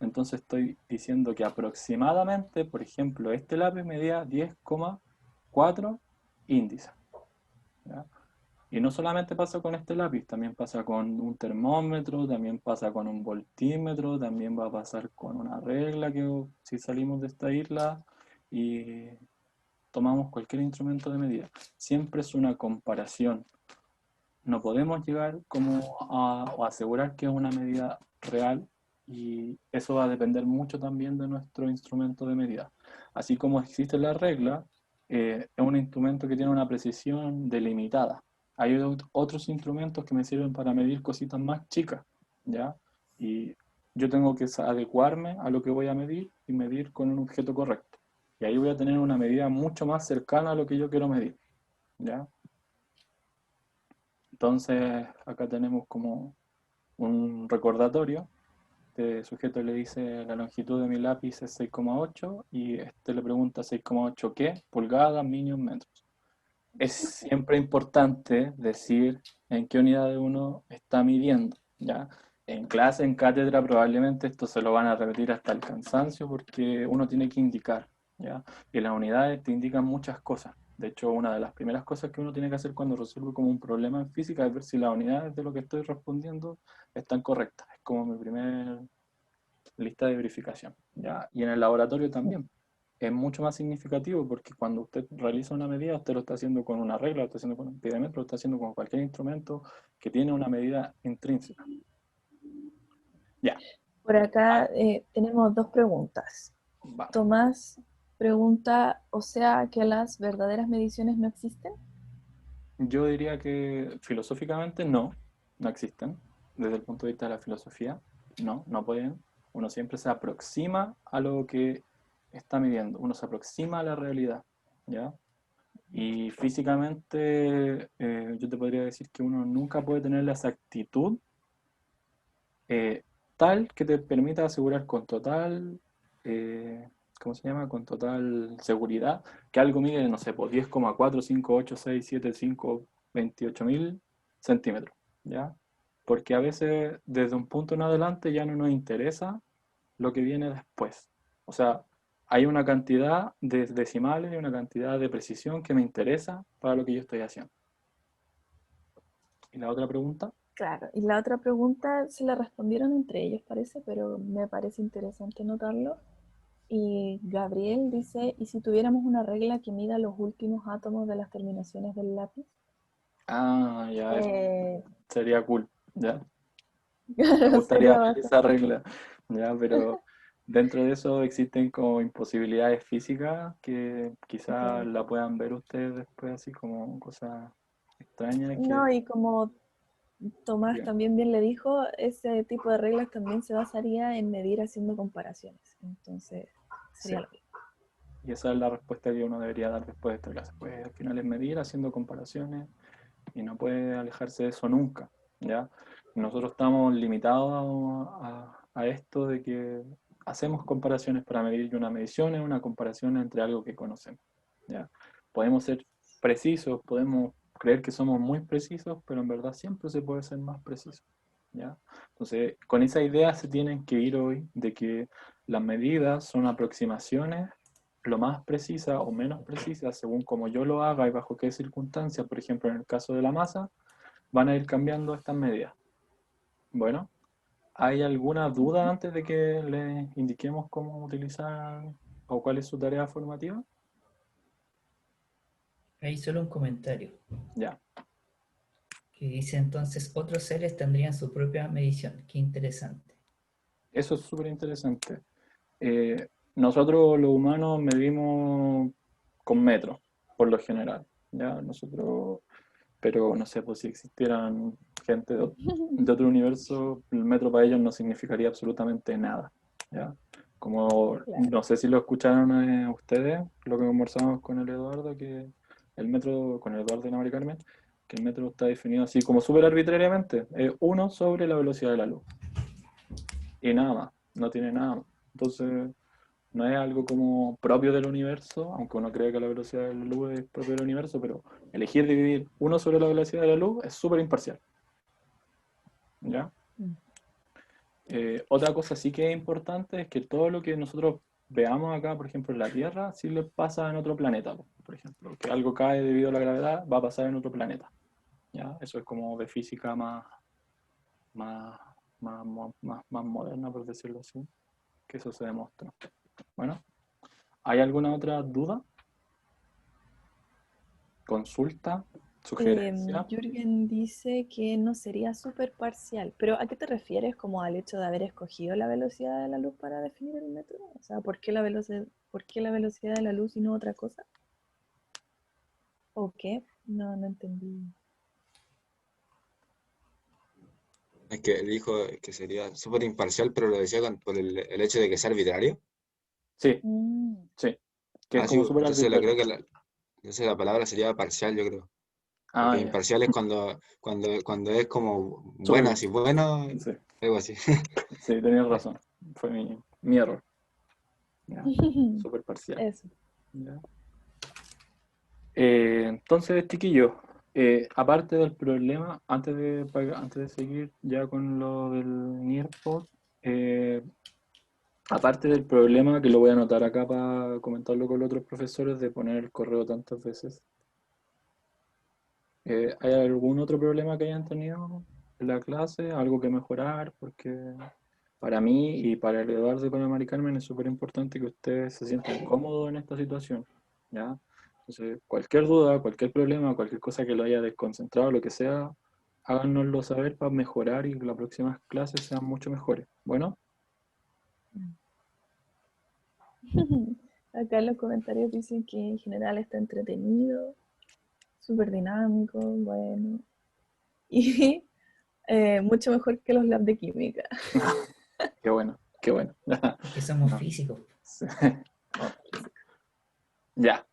Entonces estoy diciendo que aproximadamente, por ejemplo, este lápiz medía 10,4 índices. ¿Ya? Y no solamente pasa con este lápiz, también pasa con un termómetro, también pasa con un voltímetro, también va a pasar con una regla que si salimos de esta isla y tomamos cualquier instrumento de medida, siempre es una comparación. No podemos llegar como o asegurar que es una medida real y eso va a depender mucho también de nuestro instrumento de medida. Así como existe la regla, es un instrumento que tiene una precisión delimitada. Hay otros instrumentos que me sirven para medir cositas más chicas, ¿ya? Y yo tengo que adecuarme a lo que voy a medir y medir con un objeto correcto. Y ahí voy a tener una medida mucho más cercana a lo que yo quiero medir, ¿ya? Entonces, acá tenemos como un recordatorio. Este sujeto le dice la longitud de mi lápiz es 6,8 y este le pregunta 6,8 ¿qué? Pulgadas, millas, metros. Es siempre importante decir en qué unidad uno está midiendo, ¿ya? En clase, en cátedra, probablemente esto se lo van a repetir hasta el cansancio porque uno tiene que indicar, ¿ya? Y las unidades te indican muchas cosas. De hecho, una de las primeras cosas que uno tiene que hacer cuando resuelve como un problema en física es ver si las unidades de lo que estoy respondiendo están correctas. Es como mi primer lista de verificación, ¿ya? Y en el laboratorio también. Es mucho más significativo porque cuando usted realiza una medida, usted lo está haciendo con una regla, lo está haciendo con un pedímetro, lo está haciendo con cualquier instrumento que tiene una medida intrínseca. Ya, Por acá tenemos dos preguntas. vamos. Tomás pregunta, o sea que las verdaderas mediciones no existen. Yo diría que filosóficamente no existen. Desde el punto de vista de la filosofía, no pueden. Uno siempre se aproxima a lo que está midiendo, uno se aproxima a la realidad, ¿ya? Y físicamente yo te podría decir que uno nunca puede tener la exactitud tal que te permita asegurar con total, ¿cómo se llama? Con total seguridad que algo mide, no sé, por 10,4, 5, 8, 6, 7, 5, 28 mil centímetros, ¿ya? Porque a veces desde un punto en adelante ya no nos interesa lo que viene después. O sea, hay una cantidad de decimales y una cantidad de precisión que me interesa para lo que yo estoy haciendo. ¿Y la otra pregunta? Claro, y la otra pregunta se la respondieron entre ellos, parece, pero me parece interesante notarlo. Y Gabriel dice, ¿y si tuviéramos una regla que mida los últimos átomos de las terminaciones del lápiz? Ah, ya, eso Eh, sería cool, ¿ya? Me claro, gustaría sería ver bastante. esa regla, ¿ya? Pero dentro de eso existen como imposibilidades físicas que quizás Claro. la puedan ver ustedes después así como cosas extrañas que... No, y como Tomás Bien. también bien le dijo, ese tipo de reglas también se basaría en medir haciendo comparaciones. Entonces, Sí. sería lo mismo. Y esa es la respuesta que uno debería dar después de esta clase. Pues al final es medir haciendo comparaciones y no puede alejarse de eso nunca, ¿ya? Nosotros estamos limitados a esto de que hacemos comparaciones para medir y una medición es una comparación entre algo que conocemos, ¿ya? Podemos ser precisos, podemos creer que somos muy precisos, pero en verdad siempre se puede ser más preciso, ¿ya? Entonces, con esa idea se tienen que ir hoy de que las medidas son aproximaciones lo más precisa o menos precisa según como yo lo haga y bajo qué circunstancias, por ejemplo en el caso de la masa, van a ir cambiando estas medidas. Bueno, ¿Hay alguna duda antes de que les indiquemos cómo utilizar o cuál es su tarea formativa? Hay solo un comentario Ya. que dice entonces otros seres tendrían su propia medición. Qué interesante. Eso es súper interesante. Nosotros los humanos medimos con metros, por lo general. ¿Ya? Nosotros, pero no sé, pues si existieran gente de otro universo, el metro para ellos no significaría absolutamente nada. ¿Ya? Como Claro. no sé si lo escucharon ustedes, lo que conversamos con el Eduardo, que el metro, con el Eduardo y la Mari Carmen, que el metro está definido así como súper arbitrariamente, 1 sobre la velocidad de la luz. Y nada más, no tiene nada más. Entonces, no es algo como propio del universo, aunque uno cree que la velocidad de la luz es propio del universo, pero elegir dividir 1 sobre la velocidad de la luz es súper imparcial. ¿Ya? Mm. Otra cosa sí que es importante es que todo lo que nosotros veamos acá, por ejemplo, en la Tierra, sí le pasa en otro planeta. Por ejemplo, que algo cae debido a la gravedad, va a pasar en otro planeta. ¿Ya? Eso es como de física más, más moderna, por decirlo así, que eso se demostró. Bueno, ¿hay alguna otra duda? ¿Consulta? ¿Sugerencia? Jürgen dice que no sería súper parcial, pero ¿a qué te refieres como al hecho de haber escogido la velocidad de la luz para definir el metro? O sea, por qué la velocidad de la luz y no otra cosa? ¿O qué? No, no entendí. Es que dijo que sería súper imparcial, pero lo decía por el hecho de que sea arbitrario. Sí, Mm, sí. Que es Ah, sí, como súper entonces arbitrario. creo que entonces la palabra sería parcial, yo creo. Ah, Porque ya. imparcial es cuando es como Súper, bueno, así bueno, sí, algo así. sí, tenías razón. Fue mi error. Ya, súper parcial. Eso. Ya. Entonces, chiquillos, aparte del problema, antes de seguir ya con lo del Nearpod, aparte del problema que lo voy a anotar acá para comentarlo con los otros profesores de poner el correo tantas veces, ¿hay algún otro problema que hayan tenido en la clase? ¿Algo que mejorar? Porque para mí y para el Eduardo y para Mari Carmen es súper importante que ustedes se sientan cómodos en esta situación, ¿ya? Entonces, cualquier duda, cualquier problema, cualquier cosa que lo haya desconcentrado, lo que sea, háganoslo saber para mejorar y que las próximas clases sean mucho mejores. Bueno, Acá en los comentarios dicen que en general está entretenido, súper dinámico, bueno. Y mucho mejor que los labs de química. qué bueno, qué bueno. Es que somos No, físicos. sí. Ya.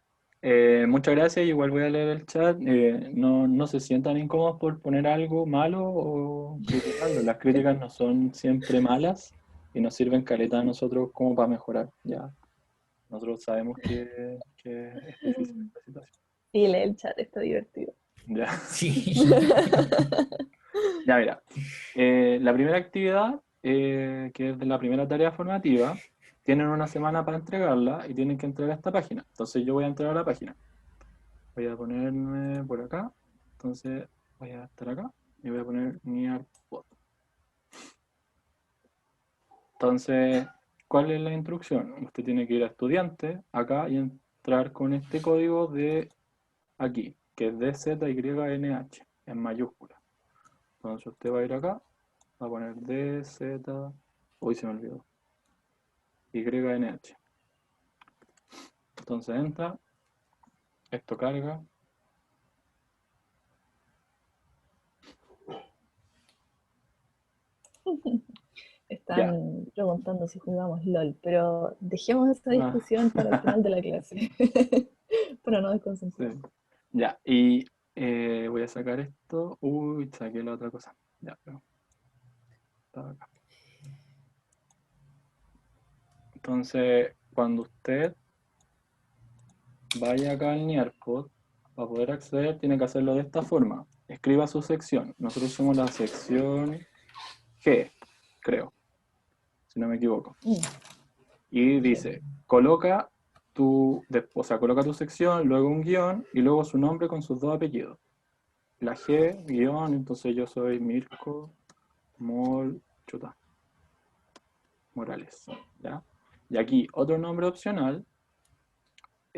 Muchas gracias. Igual voy a leer el chat. No se sientan incómodos por poner algo malo o criticarlo. Las críticas no son siempre malas y nos sirven caleta a nosotros como para mejorar. Ya. Nosotros sabemos que es difícil esta situación. Y lee el chat, está divertido. Ya. Sí. Ya, mira. La primera actividad, que es de la primera tarea formativa, tienen una semana para entregarla y tienen que entregar esta página. Entonces yo voy a entrar a la página. Voy a ponerme por acá. Entonces voy a estar acá y voy a poner Nearpod. Entonces, ¿cuál es la instrucción? Usted tiene que ir a estudiante acá y entrar con este código de aquí, que es DZYNH en mayúscula. Entonces usted va a ir acá, va a poner DZ, uy se me olvidó, YNH. Entonces entra, esto carga. Ya. Están preguntando si jugamos LOL, pero dejemos esta Ah. discusión para el final de la clase, para no desconcentrar. Sí. Ya, y voy a sacar esto. Uy, saqué la otra cosa. Ya, pero estaba acá. Entonces, cuando usted vaya acá al Nearpod, para poder acceder, tiene que hacerlo de esta forma. Escriba su sección. Nosotros somos la sección G, creo, si no me equivoco. Y dice, coloca coloca tu sección, luego un guión y luego su nombre con sus 2 apellidos. La G, guión, entonces yo soy Mirko Mol, chuta, Morales, ¿ya? Y aquí, otro nombre opcional,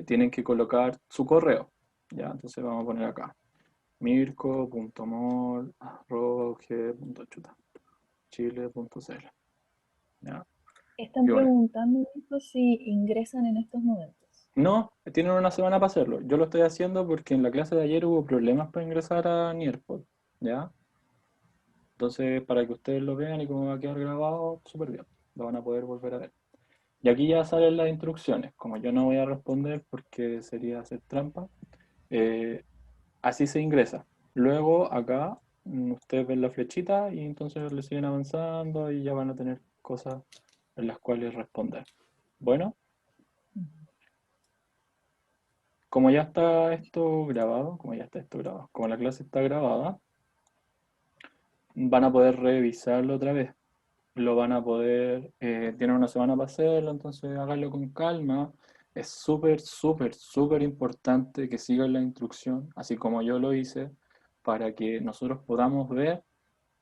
tienen que colocar su correo, ¿ya? Entonces vamos a poner acá, mirko.mol@chile.cl, ¿ya? Están Y bueno, preguntando Nico, si ingresan en estos momentos. no, tienen una semana para hacerlo. Yo lo estoy haciendo porque en la clase de ayer hubo problemas para ingresar a Nearpod, ¿ya? Entonces, para que ustedes lo vean y cómo va a quedar grabado, súper bien. Lo van a poder volver a ver. Y aquí ya salen las instrucciones. Como yo no voy a responder porque sería hacer trampa, eh, así se ingresa. Luego acá ustedes ven la flechita y entonces le siguen avanzando y ya van a tener cosas en las cuales responder. Bueno, como ya está esto grabado, como la clase está grabada, van a poder revisarlo otra vez. Lo van a poder, tienen una semana para hacerlo, entonces háganlo con calma. Es súper, súper, súper importante que sigan la instrucción, así como yo lo hice, para que nosotros podamos ver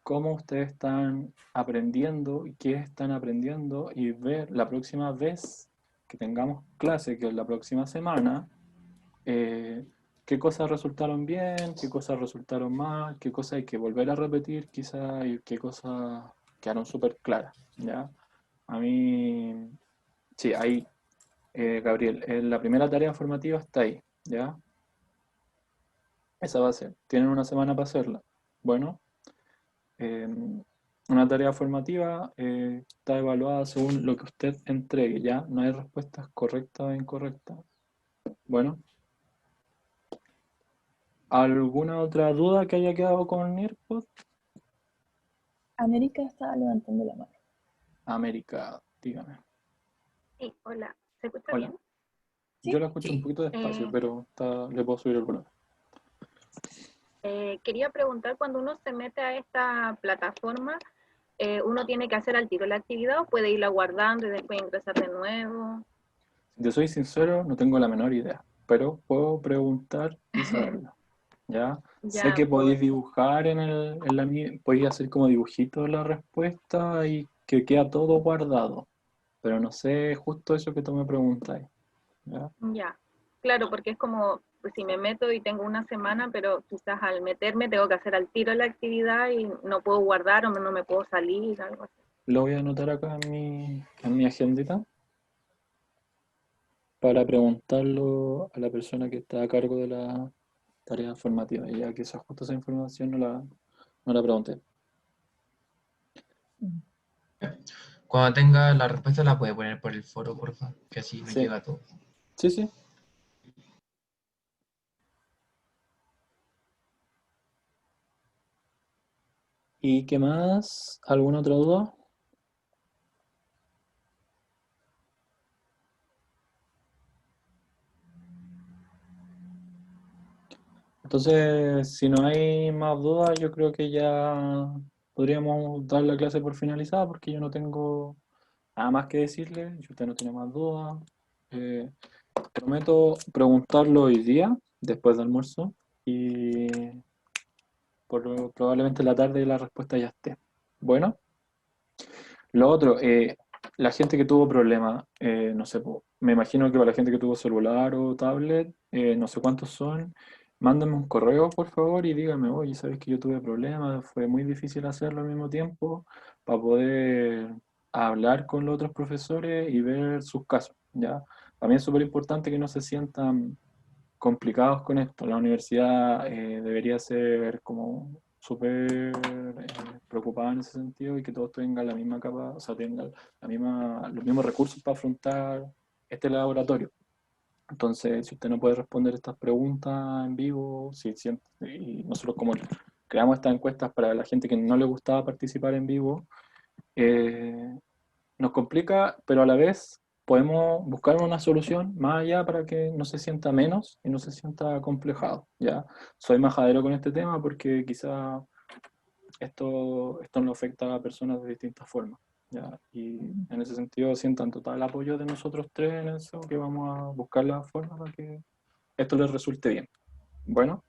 cómo ustedes están aprendiendo y qué están aprendiendo y ver la próxima vez que tengamos clase, que es la próxima semana, eh, qué cosas resultaron bien, qué cosas resultaron mal, qué cosas hay que volver a repetir quizá y qué cosas quedaron súper claras, ¿ya? A mí, sí, ahí, Gabriel, la primera tarea formativa está ahí, ¿ya? Esa va a ser. Tienen una semana para hacerla. Bueno, eh, una tarea formativa está evaluada según lo que usted entregue, ¿ya? No hay respuestas correctas o incorrectas. Bueno, ¿alguna otra duda que haya quedado con NIRPOD? América está levantando la mano. América, dígame. Sí, hola. ¿Se escucha Hola. bien? Yo la escucho un Sí. poquito despacio, Eh, pero le puedo subir el volumen. Quería preguntar, cuando uno se mete a esta plataforma, ¿uno tiene que hacer al tiro la actividad o puede irla guardando y después ingresar de nuevo? Si te soy sincero, no tengo la menor idea, pero puedo preguntar y saberlo. ¿Ya? Sé Ya, que podéis por... dibujar podéis hacer como dibujitos la respuesta y que queda todo guardado, pero no sé justo eso que tú me preguntáis. ¿Ya? Ya. Claro, porque es como, pues si me meto y tengo una semana, pero quizás al meterme tengo que hacer al tiro la actividad y no puedo guardar o no me puedo salir, algo así. Lo voy a anotar acá en mi agendita para preguntarlo a la persona que está a cargo de la tarea formativa, ya que justo esa información no la pregunté. Cuando tenga la respuesta la puede poner por el foro, porfa, que así nos Sí, llega todo. sí, sí. ¿Y qué más? ¿Alguna otra duda? Entonces, si no hay más dudas, yo creo que ya podríamos dar la clase por finalizada porque yo no tengo nada más que decirle. Si usted no tiene más dudas, eh, prometo preguntarlo hoy día, después del almuerzo, y probablemente en la tarde la respuesta ya esté. Bueno, lo otro, la gente que tuvo problemas, no sé, me imagino que para la gente que tuvo celular o tablet, no sé cuántos son, mándenme un correo por favor y díganme, oye, sabes que yo tuve problemas, fue muy difícil hacerlo al mismo tiempo, para poder hablar con los otros profesores y ver sus casos, ¿ya? También es súper importante que no se sientan complicados con esto. La universidad debería ser como súper preocupada en ese sentido y que todos tengan la misma capa, o sea, tengan los mismos recursos para afrontar este laboratorio. Entonces, si usted no puede responder estas preguntas en vivo, y nosotros como creamos estas encuestas para la gente que no le gustaba participar en vivo, eh, nos complica, pero a la vez podemos buscar una solución más allá para que no se sienta menos y no se sienta acomplejado, ¿ya? Soy majadero con este tema porque quizá esto nos afecta a personas de distintas formas, ¿ya? Y en ese sentido sientan total apoyo de nosotros tres en eso, que vamos a buscar la forma para que esto les resulte bien. Bueno,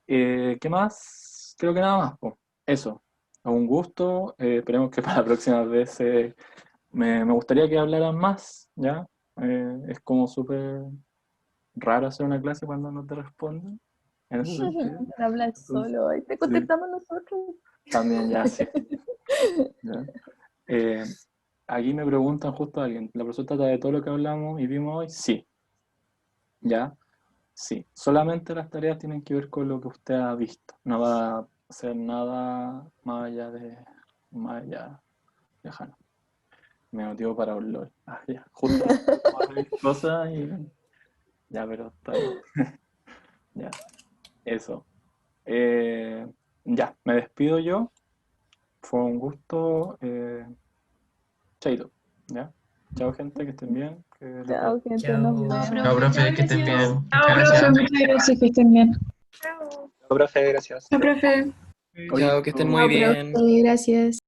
¿qué más? Creo que nada más, po. Eso. Un gusto. Esperemos que para la próxima vez Me gustaría que hablaran más, ¿ya? Es como súper raro hacer una clase cuando no te responden. En ese sentido. Hablar solo, ahí te sí. contestamos nosotros. También ya, sí. ¿Ya? Aquí me preguntan justo alguien, ¿la profesora trata de todo lo que hablamos y vimos hoy? Sí. ¿Ya? Sí. Solamente las tareas tienen que ver con lo que usted ha visto. No va a hacer nada más allá lejano. Me motivo para un LOL. Ah, ya. Justo cosas y... Ya, pero está bien. Ya. Eso. Ya, me despido yo. Fue un gusto. Chaito. ¿Ya? Chao, gente, que estén bien. Que les vaya Chao, gente, Chao. nos Chao, vemos. Chao, profe, que estén bien. Muchas gracias. Muchas gracias, que estén bien. Chao. Profe, gracias. Chao, profe. Chao, que estén muy Chao, bien. profe, gracias.